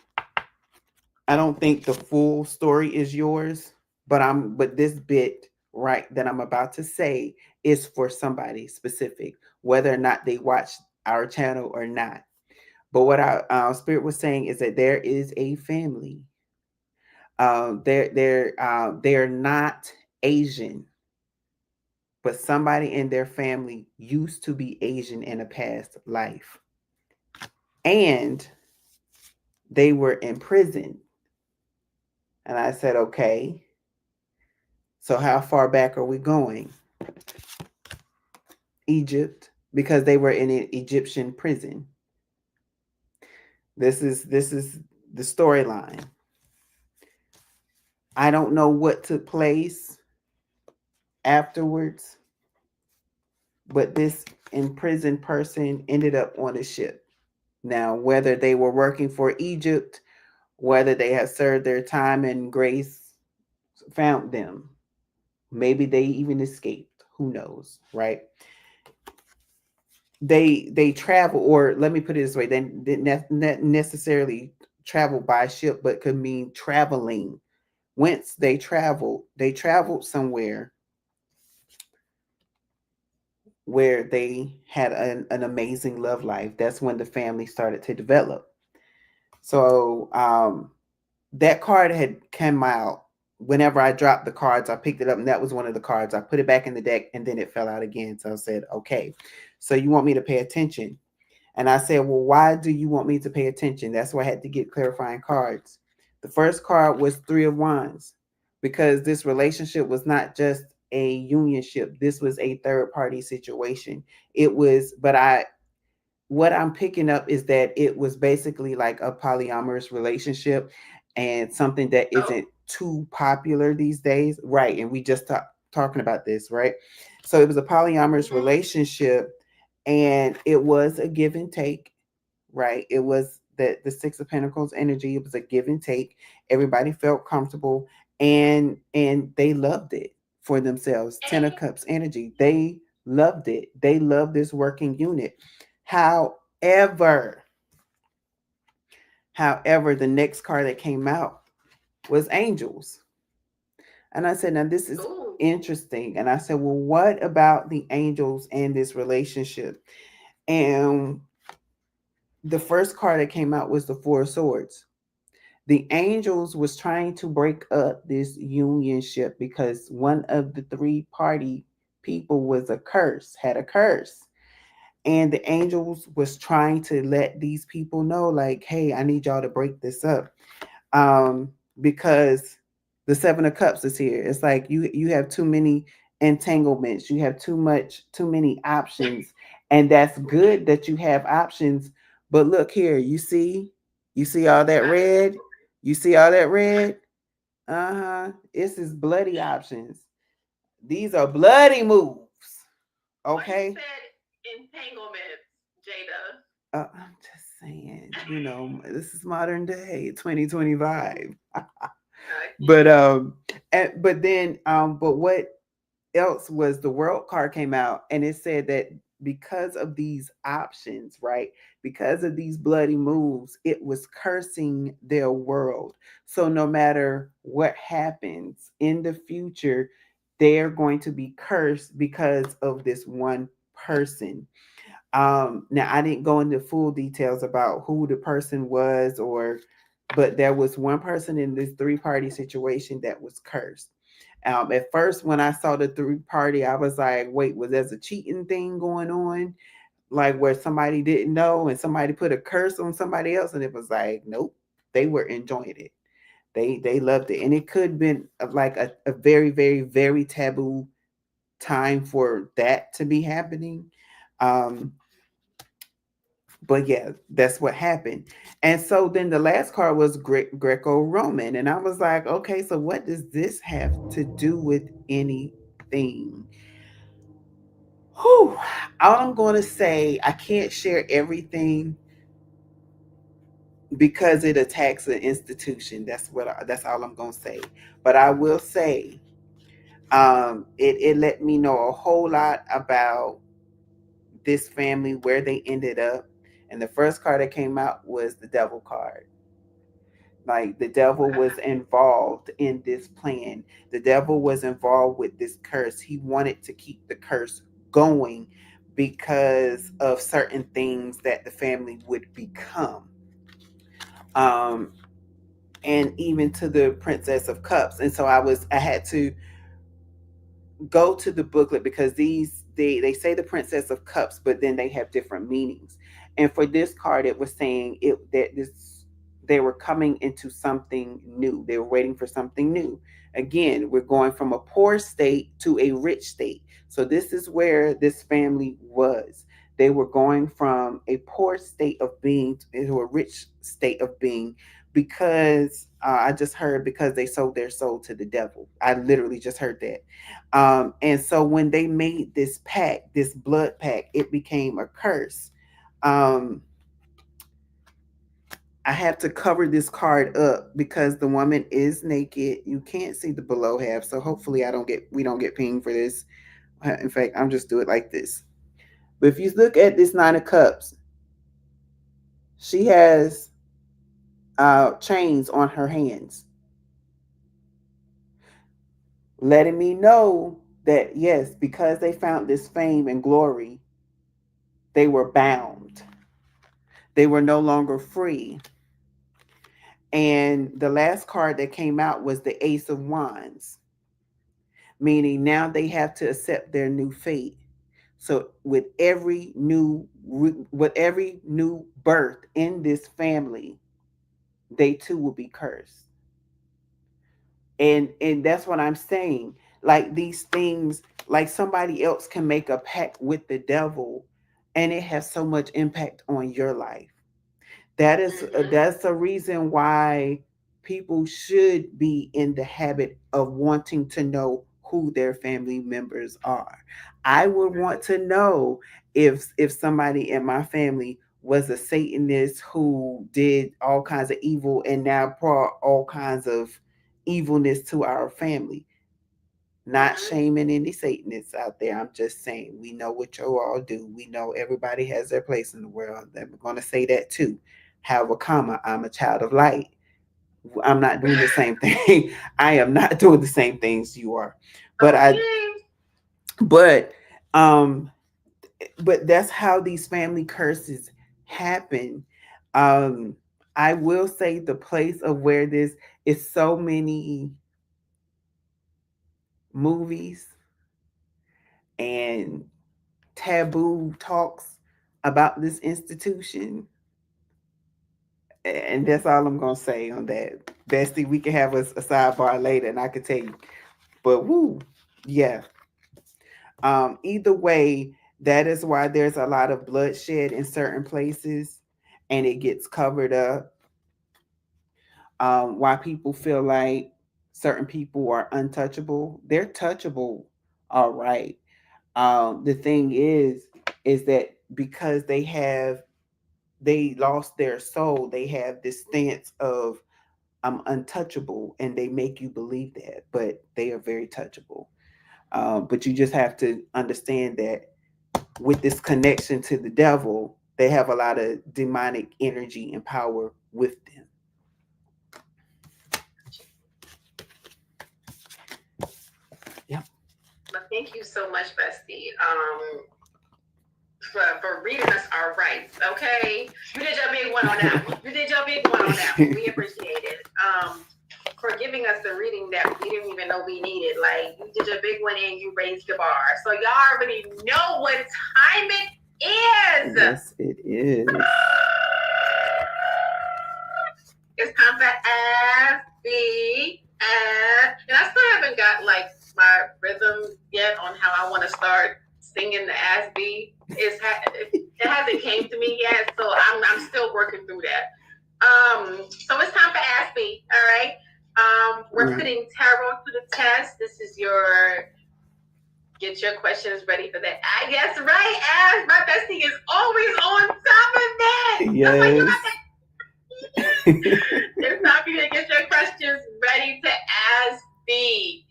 I don't think the full story is yours, but this bit right, that I'm about to say is for somebody specific, whether or not they watch our channel or not. But what our spirit was saying is that there is a family. They're not Asian, but somebody in their family used to be Asian in a past life, and they were in prison. And I said, okay, so how far back are we going? Egypt, because they were in an Egyptian prison. This is the storyline. I don't know what took place afterwards, but this imprisoned person ended up on a ship. Now, whether they were working for Egypt, whether they had served their time and grace found them, maybe they even escaped. Who knows, right? They travel, or let me put it this way: they didn't necessarily travel by ship, but could mean traveling. Whence they traveled somewhere where they had an amazing love life. That's when the family started to develop. So that card had come out. Whenever I dropped the cards, I picked it up, and that was one of the cards. I put it back in the deck, and then it fell out again. So I said, okay, so you want me to pay attention? And I said, well, why do you want me to pay attention? That's why I had to get clarifying cards. The first card was Three of Wands, because this relationship was not just a unionship. This was a third party situation. It was, but what I'm picking up is that it was basically like a polyamorous relationship, and something that Oh, isn't too popular these days. Right. And we just talking about this, right? So it was a polyamorous mm-hmm. relationship, and it was a give and take, right? It was the Six of Pentacles energy. It was a give and take. Everybody felt comfortable, and they loved it for themselves. Ten of Cups energy. They loved it. They loved this working unit. However, the next card that came out was Angels. And I said, now this is Ooh. interesting. And I said, well, what about the angels and this relationship? And the first card that came out was the Four of Swords. The angels was trying to break up this unionship because one of the three party people was had a curse. And the angels was trying to let these people know, like, hey, I need y'all to break this up. Because the Seven of Cups is here. It's like you have too many entanglements, you have too many options. And that's good that you have options, but look here, you see all that red, you see all that red. Uh-huh. This is bloody options. These are bloody moves. Why you Okay. said entanglements, Jada? I'm just saying, this is modern day 2025. But Okay. but what else was, the world card came out, and it said that because of these options, right? Because of these bloody moves, it was cursing their world. So no matter what happens in the future, they're going to be cursed because of this one person. Now I didn't go into full details about who the person was, but there was one person in this three-party situation that was cursed. At first, when I saw the three-party, I was like, wait, was there a cheating thing going on? Like where somebody didn't know and somebody put a curse on somebody else, and it was like, nope, they were enjoying it. They loved it. And it could have been like a very, very, very taboo time for that to be happening. Um, but yeah, that's what happened. And so then the last card was Greco-Roman, and I was like, okay, so what does this have to do with anything? Whew. All I'm going to say, I can't share everything because it attacks an institution. That's all I'm going to say. But I will say, it let me know a whole lot about this family, where they ended up. And the first card that came out was the Devil card. Like the devil was involved in this plan. The devil was involved with this curse. He wanted to keep the curse going because of certain things that the family would become. Um, and even to the Princess of Cups. And so I had to go to the booklet because they say the Princess of Cups, but then they have different meanings. And for this card, it was saying it that this they were coming into something new. They were waiting for something new. Again, we're going from a poor state to a rich state. So this is where this family was. They were going from a poor state of being to a rich state of being because I just heard because they sold their soul to the devil. I literally just heard that. And so when they made this pact, this blood pact, it became a curse. Um, I have to cover this card up because the woman is naked. You can't see the below half, so hopefully we don't get pinged for this. In fact, I'm just do it like this. But if you look at this Nine of Cups, she has chains on her hands, letting me know that yes, because they found this fame and glory, they were bound. They were no longer free. And the last card that came out was the Ace of Wands, meaning now they have to accept their new fate. So with every new birth in this family, they too will be cursed. And that's what I'm saying. Like these things, like somebody else can make a pact with the devil and it has so much impact on your life. That's a reason why people should be in the habit of wanting to know who their family members are. I would want to know if somebody in my family was a Satanist who did all kinds of evil and now brought all kinds of evilness to our family. Not shaming any Satanists out there. I'm just saying we know what you all do. We know everybody has their place in the world. I'm going to say that too. However, comma, I'm a child of light. I'm not doing the same thing. I am not doing the same things you are. But but um but that's how these family curses happen. Um I will say the place of where this is so many movies and taboo talks about this institution. And that's all I'm gonna say on that. Bestie, we can have a sidebar later and I can tell you. But woo, yeah. Either way, that is why there's a lot of bloodshed in certain places and it gets covered up. Why people feel like certain people are untouchable. They're touchable, all right. The thing is that because they lost their soul, they have this stance of I'm untouchable, and they make you believe that, but they are very touchable. But you just have to understand that with this connection to the devil, they have a lot of demonic energy and power with them. Yep. Well, thank you so much, Bestie, for reading us our rights. Okay, you did your big one on that. You did your big one on that. We appreciate it. For giving us the reading that we didn't even know we needed. Like, you did your big one and you raised the bar. So y'all already know what time it is. Yes, it is. It's time for Ask B. And I still haven't got like my rhythm yet on how I want to start singing the Ask B. It hasn't came to me yet, so I'm still working through that. So it's time for Ask B. All right. We're putting tarot to the test. This is get your questions ready for that. I guess right, Ask. My bestie is always on top of that. Yes. It's time for you to get your questions ready to Ask B.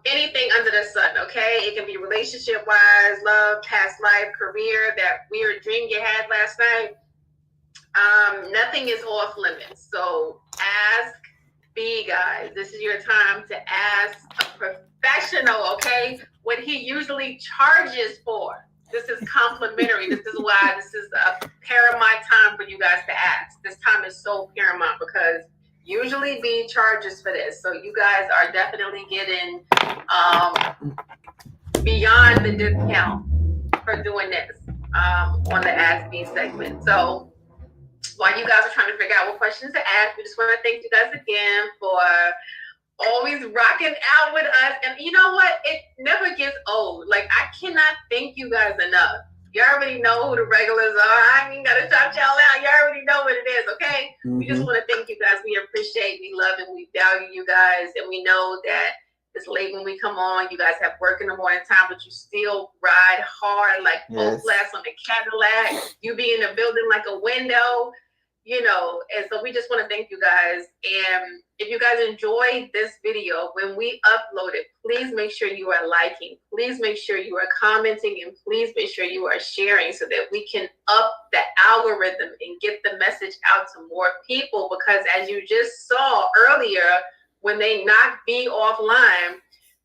Anything under the sun, okay? It can be relationship wise, love, past life, career, that weird dream you had last night. Nothing is off limits. So Ask B, guys. This is your time to ask a professional, okay? What he usually charges for. This is complimentary. This is why this is a paramount time for you guys to ask. This time is so paramount because usually B charges for this. So you guys are definitely getting beyond the discount for doing this on the Ask B segment. So while you guys are trying to figure out what questions to ask, we just want to thank you guys again for always rocking out with us. And you know what? It never gets old. Like, I cannot thank you guys enough. You already know who the regulars are. I ain't got to shout y'all out. You already know what it is, okay? Mm-hmm. We just want to thank you guys. We appreciate, we love, and we value you guys. And we know that it's late when we come on. You guys have work in the morning time, but you still ride hard like full blast on the Cadillac. You be in the building like a window. You know, and so we just want to thank you guys. And if you guys enjoyed this video, when we upload it, please make sure you are liking, please make sure you are commenting, and please make sure you are sharing so that we can up the algorithm and get the message out to more people. Because as you just saw earlier, when they knocked B offline,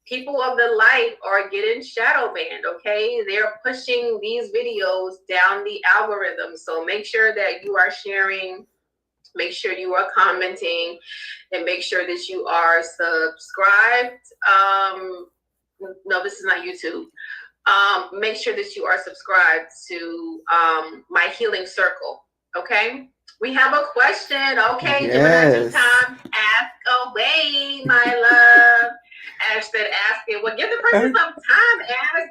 people of the light are getting shadow banned, okay? They're pushing these videos down the algorithm. So make sure that you are sharing, make sure you are commenting, and make sure that you are subscribed. No, this is not YouTube. Make sure that you are subscribed to My Healing Circle, okay? We have a question, okay? Yes. Giving us some time. Ask away, my love. Ash said, ask it. Well, give the person some time, Ash.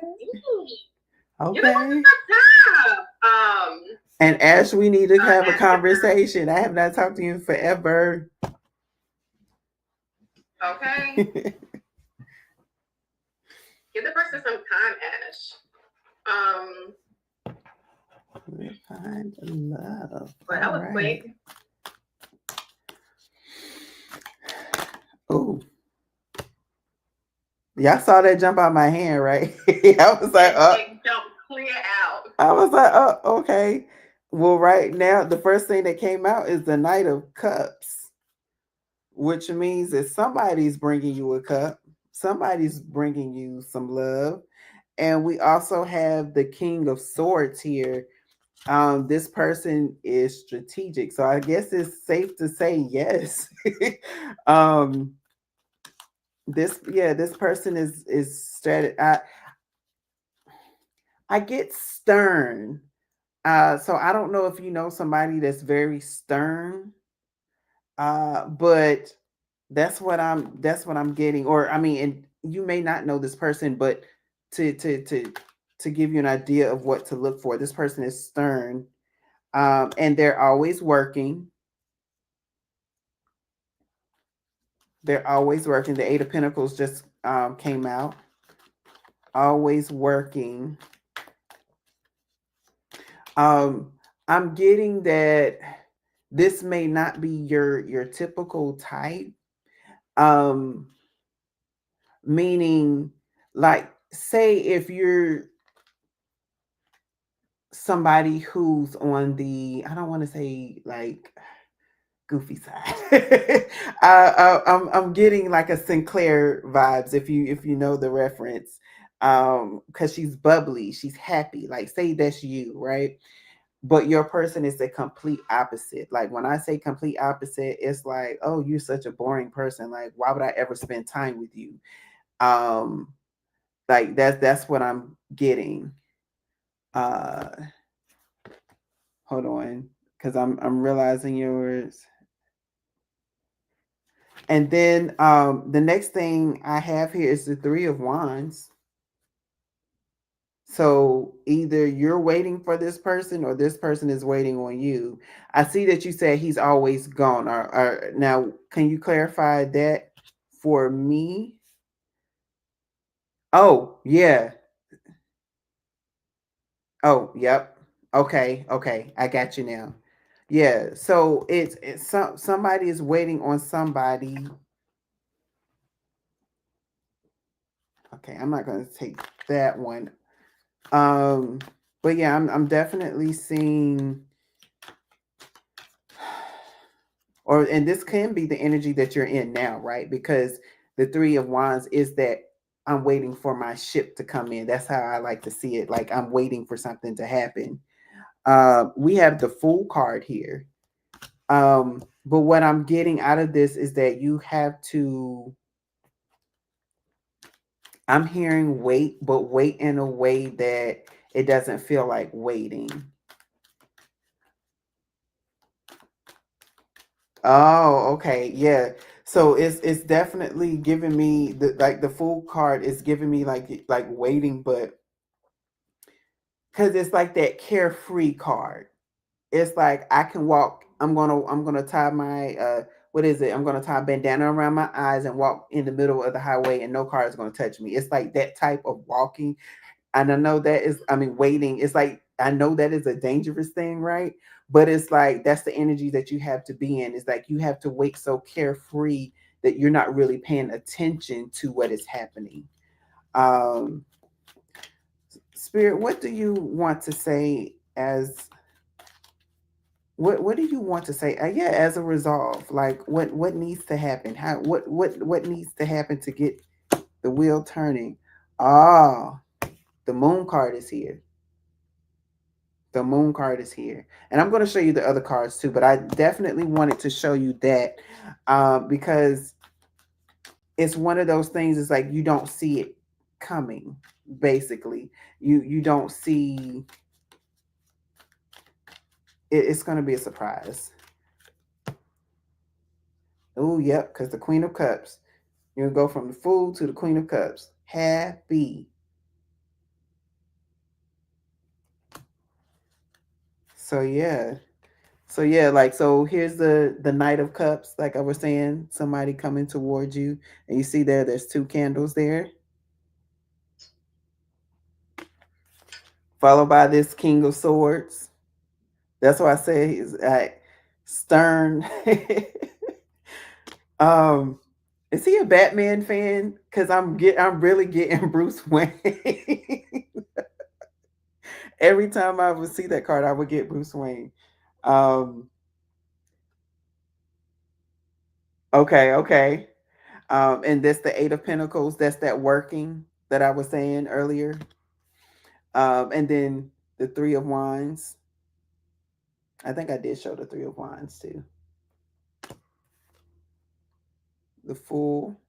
Okay. Give the person some time. And Ash, we need to have a conversation. I have not talked to you forever. Okay. Give the person some time, Ash. Find love. Well, that was quick. Oh. Y'all saw that jump out my hand, right? I was like, it jumped clear out. I was like, oh, okay. Well, right now, the first thing that came out is the Knight of Cups, which means that somebody's bringing you a cup. Somebody's bringing you some love. And we also have the King of Swords here. This person is strategic. So I guess it's safe to say yes. This person is strategic. I get stern. So I don't know if you know somebody that's very stern. But that's what I'm getting. Or I mean, and you may not know this person, but to give you an idea of what to look for, this person is stern. And they're always working. They're always working. The Eight of Pentacles just came out. Always working. I'm getting that this may not be your typical type. Meaning, like, say if you're somebody who's on the, I don't want to say like goofy side. I'm getting like a Sinclair vibes, if you know the reference. Because she's bubbly, she's happy. Like, say that's you, right? But your person is the complete opposite. Like, when I say complete opposite, it's like, oh, you're such a boring person. Like, why would I ever spend time with you? Like that's what I'm getting. Hold on, because I'm realizing yours. And then the next thing I have here is the Three of Wands. So either you're waiting for this person or this person is waiting on you. I see that you said he's always gone. Or now, can you clarify that for me? Oh, yeah. Oh, yep. Okay. I got you now. Yeah. So it's somebody is waiting on somebody. Okay, I'm not going to take that one. But yeah, I'm definitely seeing, and this can be the energy that you're in now, right? Because the Three of Wands is that I'm waiting for my ship to come in. That's how I like to see it. Like I'm waiting for something to happen. We have the Fool card here. But what I'm getting out of this is that you have to, I'm hearing wait, but wait in a way that it doesn't feel like waiting. Oh, okay. Yeah. So it's definitely giving me the Fool card is giving me like waiting, but because it's like that carefree card. It's like I can walk. I'm gonna tie my what is it? I'm gonna tie a bandana around my eyes and walk in the middle of the highway and no car is gonna touch me. It's like that type of walking. And I know that is, I mean, waiting. It's like I know that is a dangerous thing, right? But it's like that's the energy that you have to be in. It's like you have to wait so carefree that you're not really paying attention to what is happening. Um Spirit, what do you want to say as what do you want to say? Yeah, as a resolve, like what needs to happen? How what needs to happen to get the wheel turning? Ah, the moon card is here. The moon card is here, and I'm going to show you the other cards too. But I definitely wanted to show you that because it's one of those things. It's like you don't see it coming. Basically, you don't see it, it's going to be a surprise. Oh, yep, because the Queen of Cups. You'll go from the Fool to the Queen of Cups. Happy. So yeah. So yeah, like so here's the Knight of Cups, like I was saying, somebody coming towards you. And you see there's two candles there. Followed by this King of Swords. That's why I say he's stern. um is he a Batman fan? Because I'm really getting Bruce Wayne. Every time I would see that card, I would get Bruce Wayne. Um, okay, okay. And that's the Eight of Pentacles. That's that working that I was saying earlier. And then the Three of Wands. I think I did show the Three of Wands too. The Fool.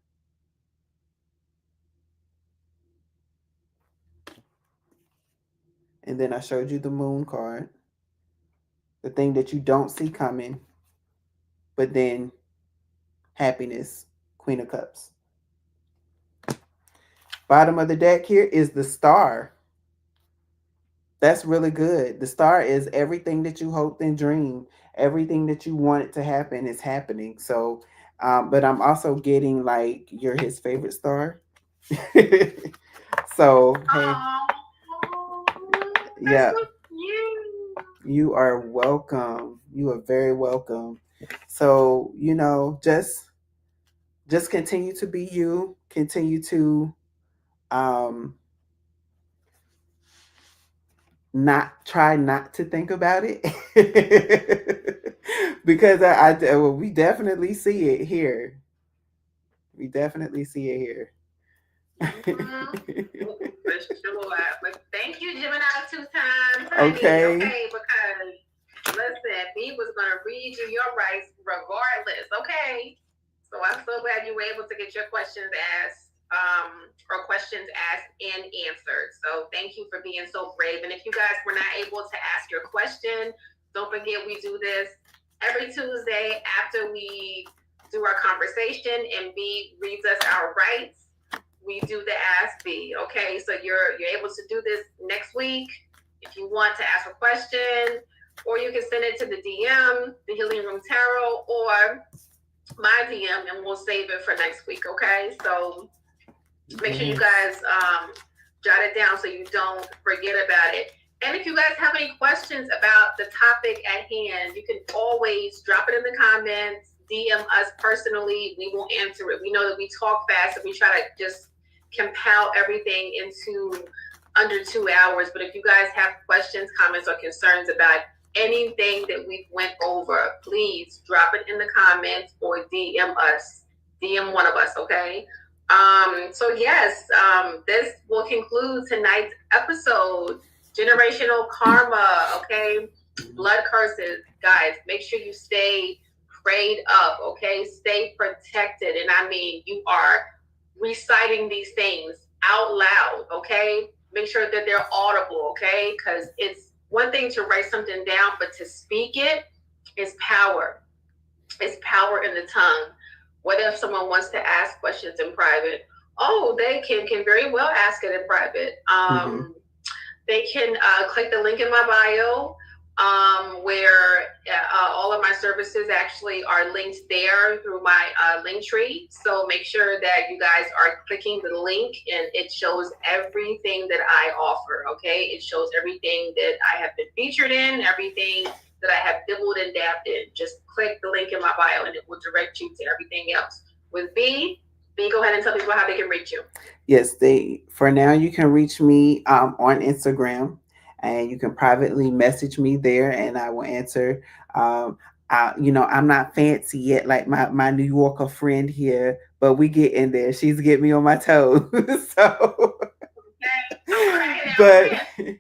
And then I showed you the Moon card. The thing that you don't see coming. But then happiness, Queen of Cups. Bottom of the deck here is the Star. That's really good. The Star is everything that you hoped and dreamed. Everything that you wanted to happen is happening. So, but I'm also getting like you're his favorite star. So, hey, Oh, that's yeah, so cute. you are welcome. You are very welcome. So, just continue to be you. Continue to um not to think about it because well, we definitely see it here. We definitely see it here. For sure. But thank you, Gemini, 2 times, honey. Okay. Okay, because listen, B was gonna read you your rights regardless. Okay. So I'm so glad you were able to get your questions asked, or questions asked and answered. So thank you for being so brave. And if you guys were not able to ask your question, don't forget we do this every Tuesday after we do our conversation and B reads us our rights. We do the Ask B. Okay, so you're able to do this next week if you want to ask a question, or you can send it to the DM, the Healing Room Tarot, or my DM, and we'll save it for next week. Okay, so make sure you guys jot it down so you don't forget about it. And if you guys have any questions about the topic at hand, you can always drop it in the comments, DM us personally. We will answer it. We know that we talk fast and we try to just compile everything into under 2 hours. But if you guys have questions, comments, or concerns about anything that we went over, please drop it in the comments or DM us, DM one of us, okay? So yes, this will conclude tonight's episode. Generational karma, okay? Blood curses, guys. Make sure you stay prayed up, okay? Stay protected, and I mean, you are reciting these things out loud, okay? Make sure that they're audible, okay? Because it's one thing to write something down, but to speak it is power. It's power in the tongue. What if someone wants to ask questions in private? Oh, they can very well ask it in private. Mm-hmm. They can click the link in my bio, where all of my services actually are linked there through my link tree. So make sure that you guys are clicking the link, and it shows everything that I offer. Okay, it shows everything that I have been featured in, everything that I have dibbled and dabbed in. Just click the link in my bio, and it will direct you to everything else. With B, go ahead and tell people how they can reach you. Yes, they for now you can reach me on Instagram, and you can privately message me there, and I will answer. I'm not fancy yet like my New Yorker friend here, but we get in there. She's getting me on my toes. So, Okay, all right, but now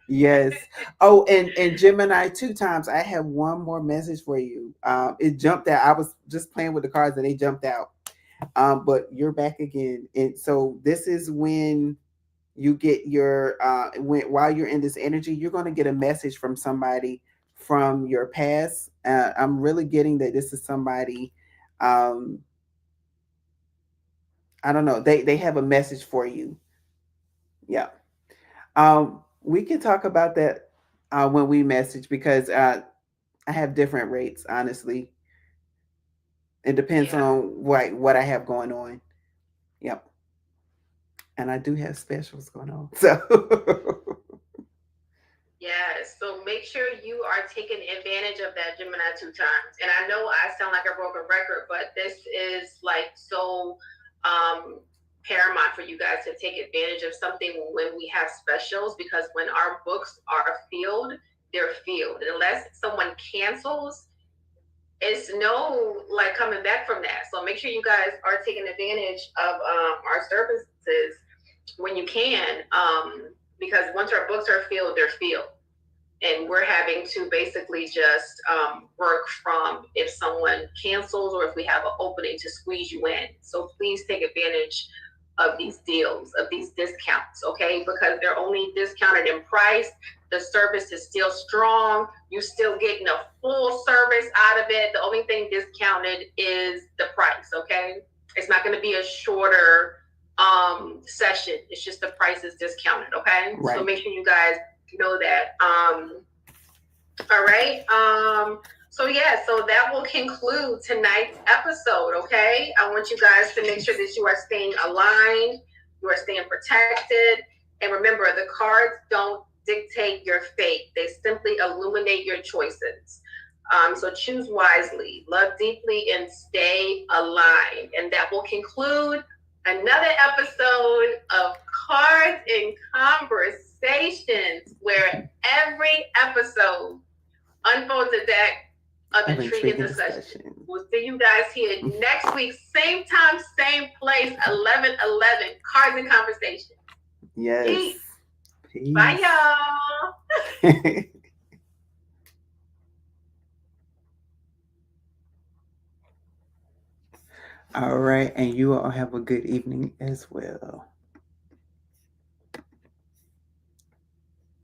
yes. Oh, and Gemini 2 times. I have one more message for you. It jumped out. I was just playing with the cards and they jumped out. But you're back again, and so this is when you get your when while you're in this energy, you're going to get a message from somebody from your past. I'm really getting that this is somebody. Um, I don't know. They have a message for you. Yeah. We can talk about that when we message because I have different rates. Honestly, it depends yeah. on what I have going on. Yep. And I do have specials going on. So Yes, so make sure you are taking advantage of that Gemini 2 times. And I know I sound like a broken record, but this is like so paramount for you guys to take advantage of something when we have specials, because when our books are filled, they're filled. Unless someone cancels, it's no like coming back from that. So make sure you guys are taking advantage of our services when you can, because once our books are filled, they're filled, and we're having to basically just work from if someone cancels or if we have an opening to squeeze you in. So please take advantage of these deals, of these discounts, okay? Because they're only discounted in price. The service is still strong. You're still getting a full service out of it. The only thing discounted is the price, okay? It's not going to be a shorter session. It's just the price is discounted, okay? So right. make sure you guys know that. All right. So yeah, so that will conclude tonight's episode. Okay. I want you guys to make sure that you are staying aligned, you are staying protected. And remember, the cards don't dictate your fate. They simply illuminate your choices. So choose wisely, love deeply, and stay aligned. And that will conclude another episode of Cards and Conversations, where every episode unfolds a deck of Of intriguing intriguing discussion. discussion. We'll see you guys here next week, same time, same place, 11:11. Cards and Conversations. Yes. Peace. Bye, Peace. y'all. All right. And you all have a good evening as well.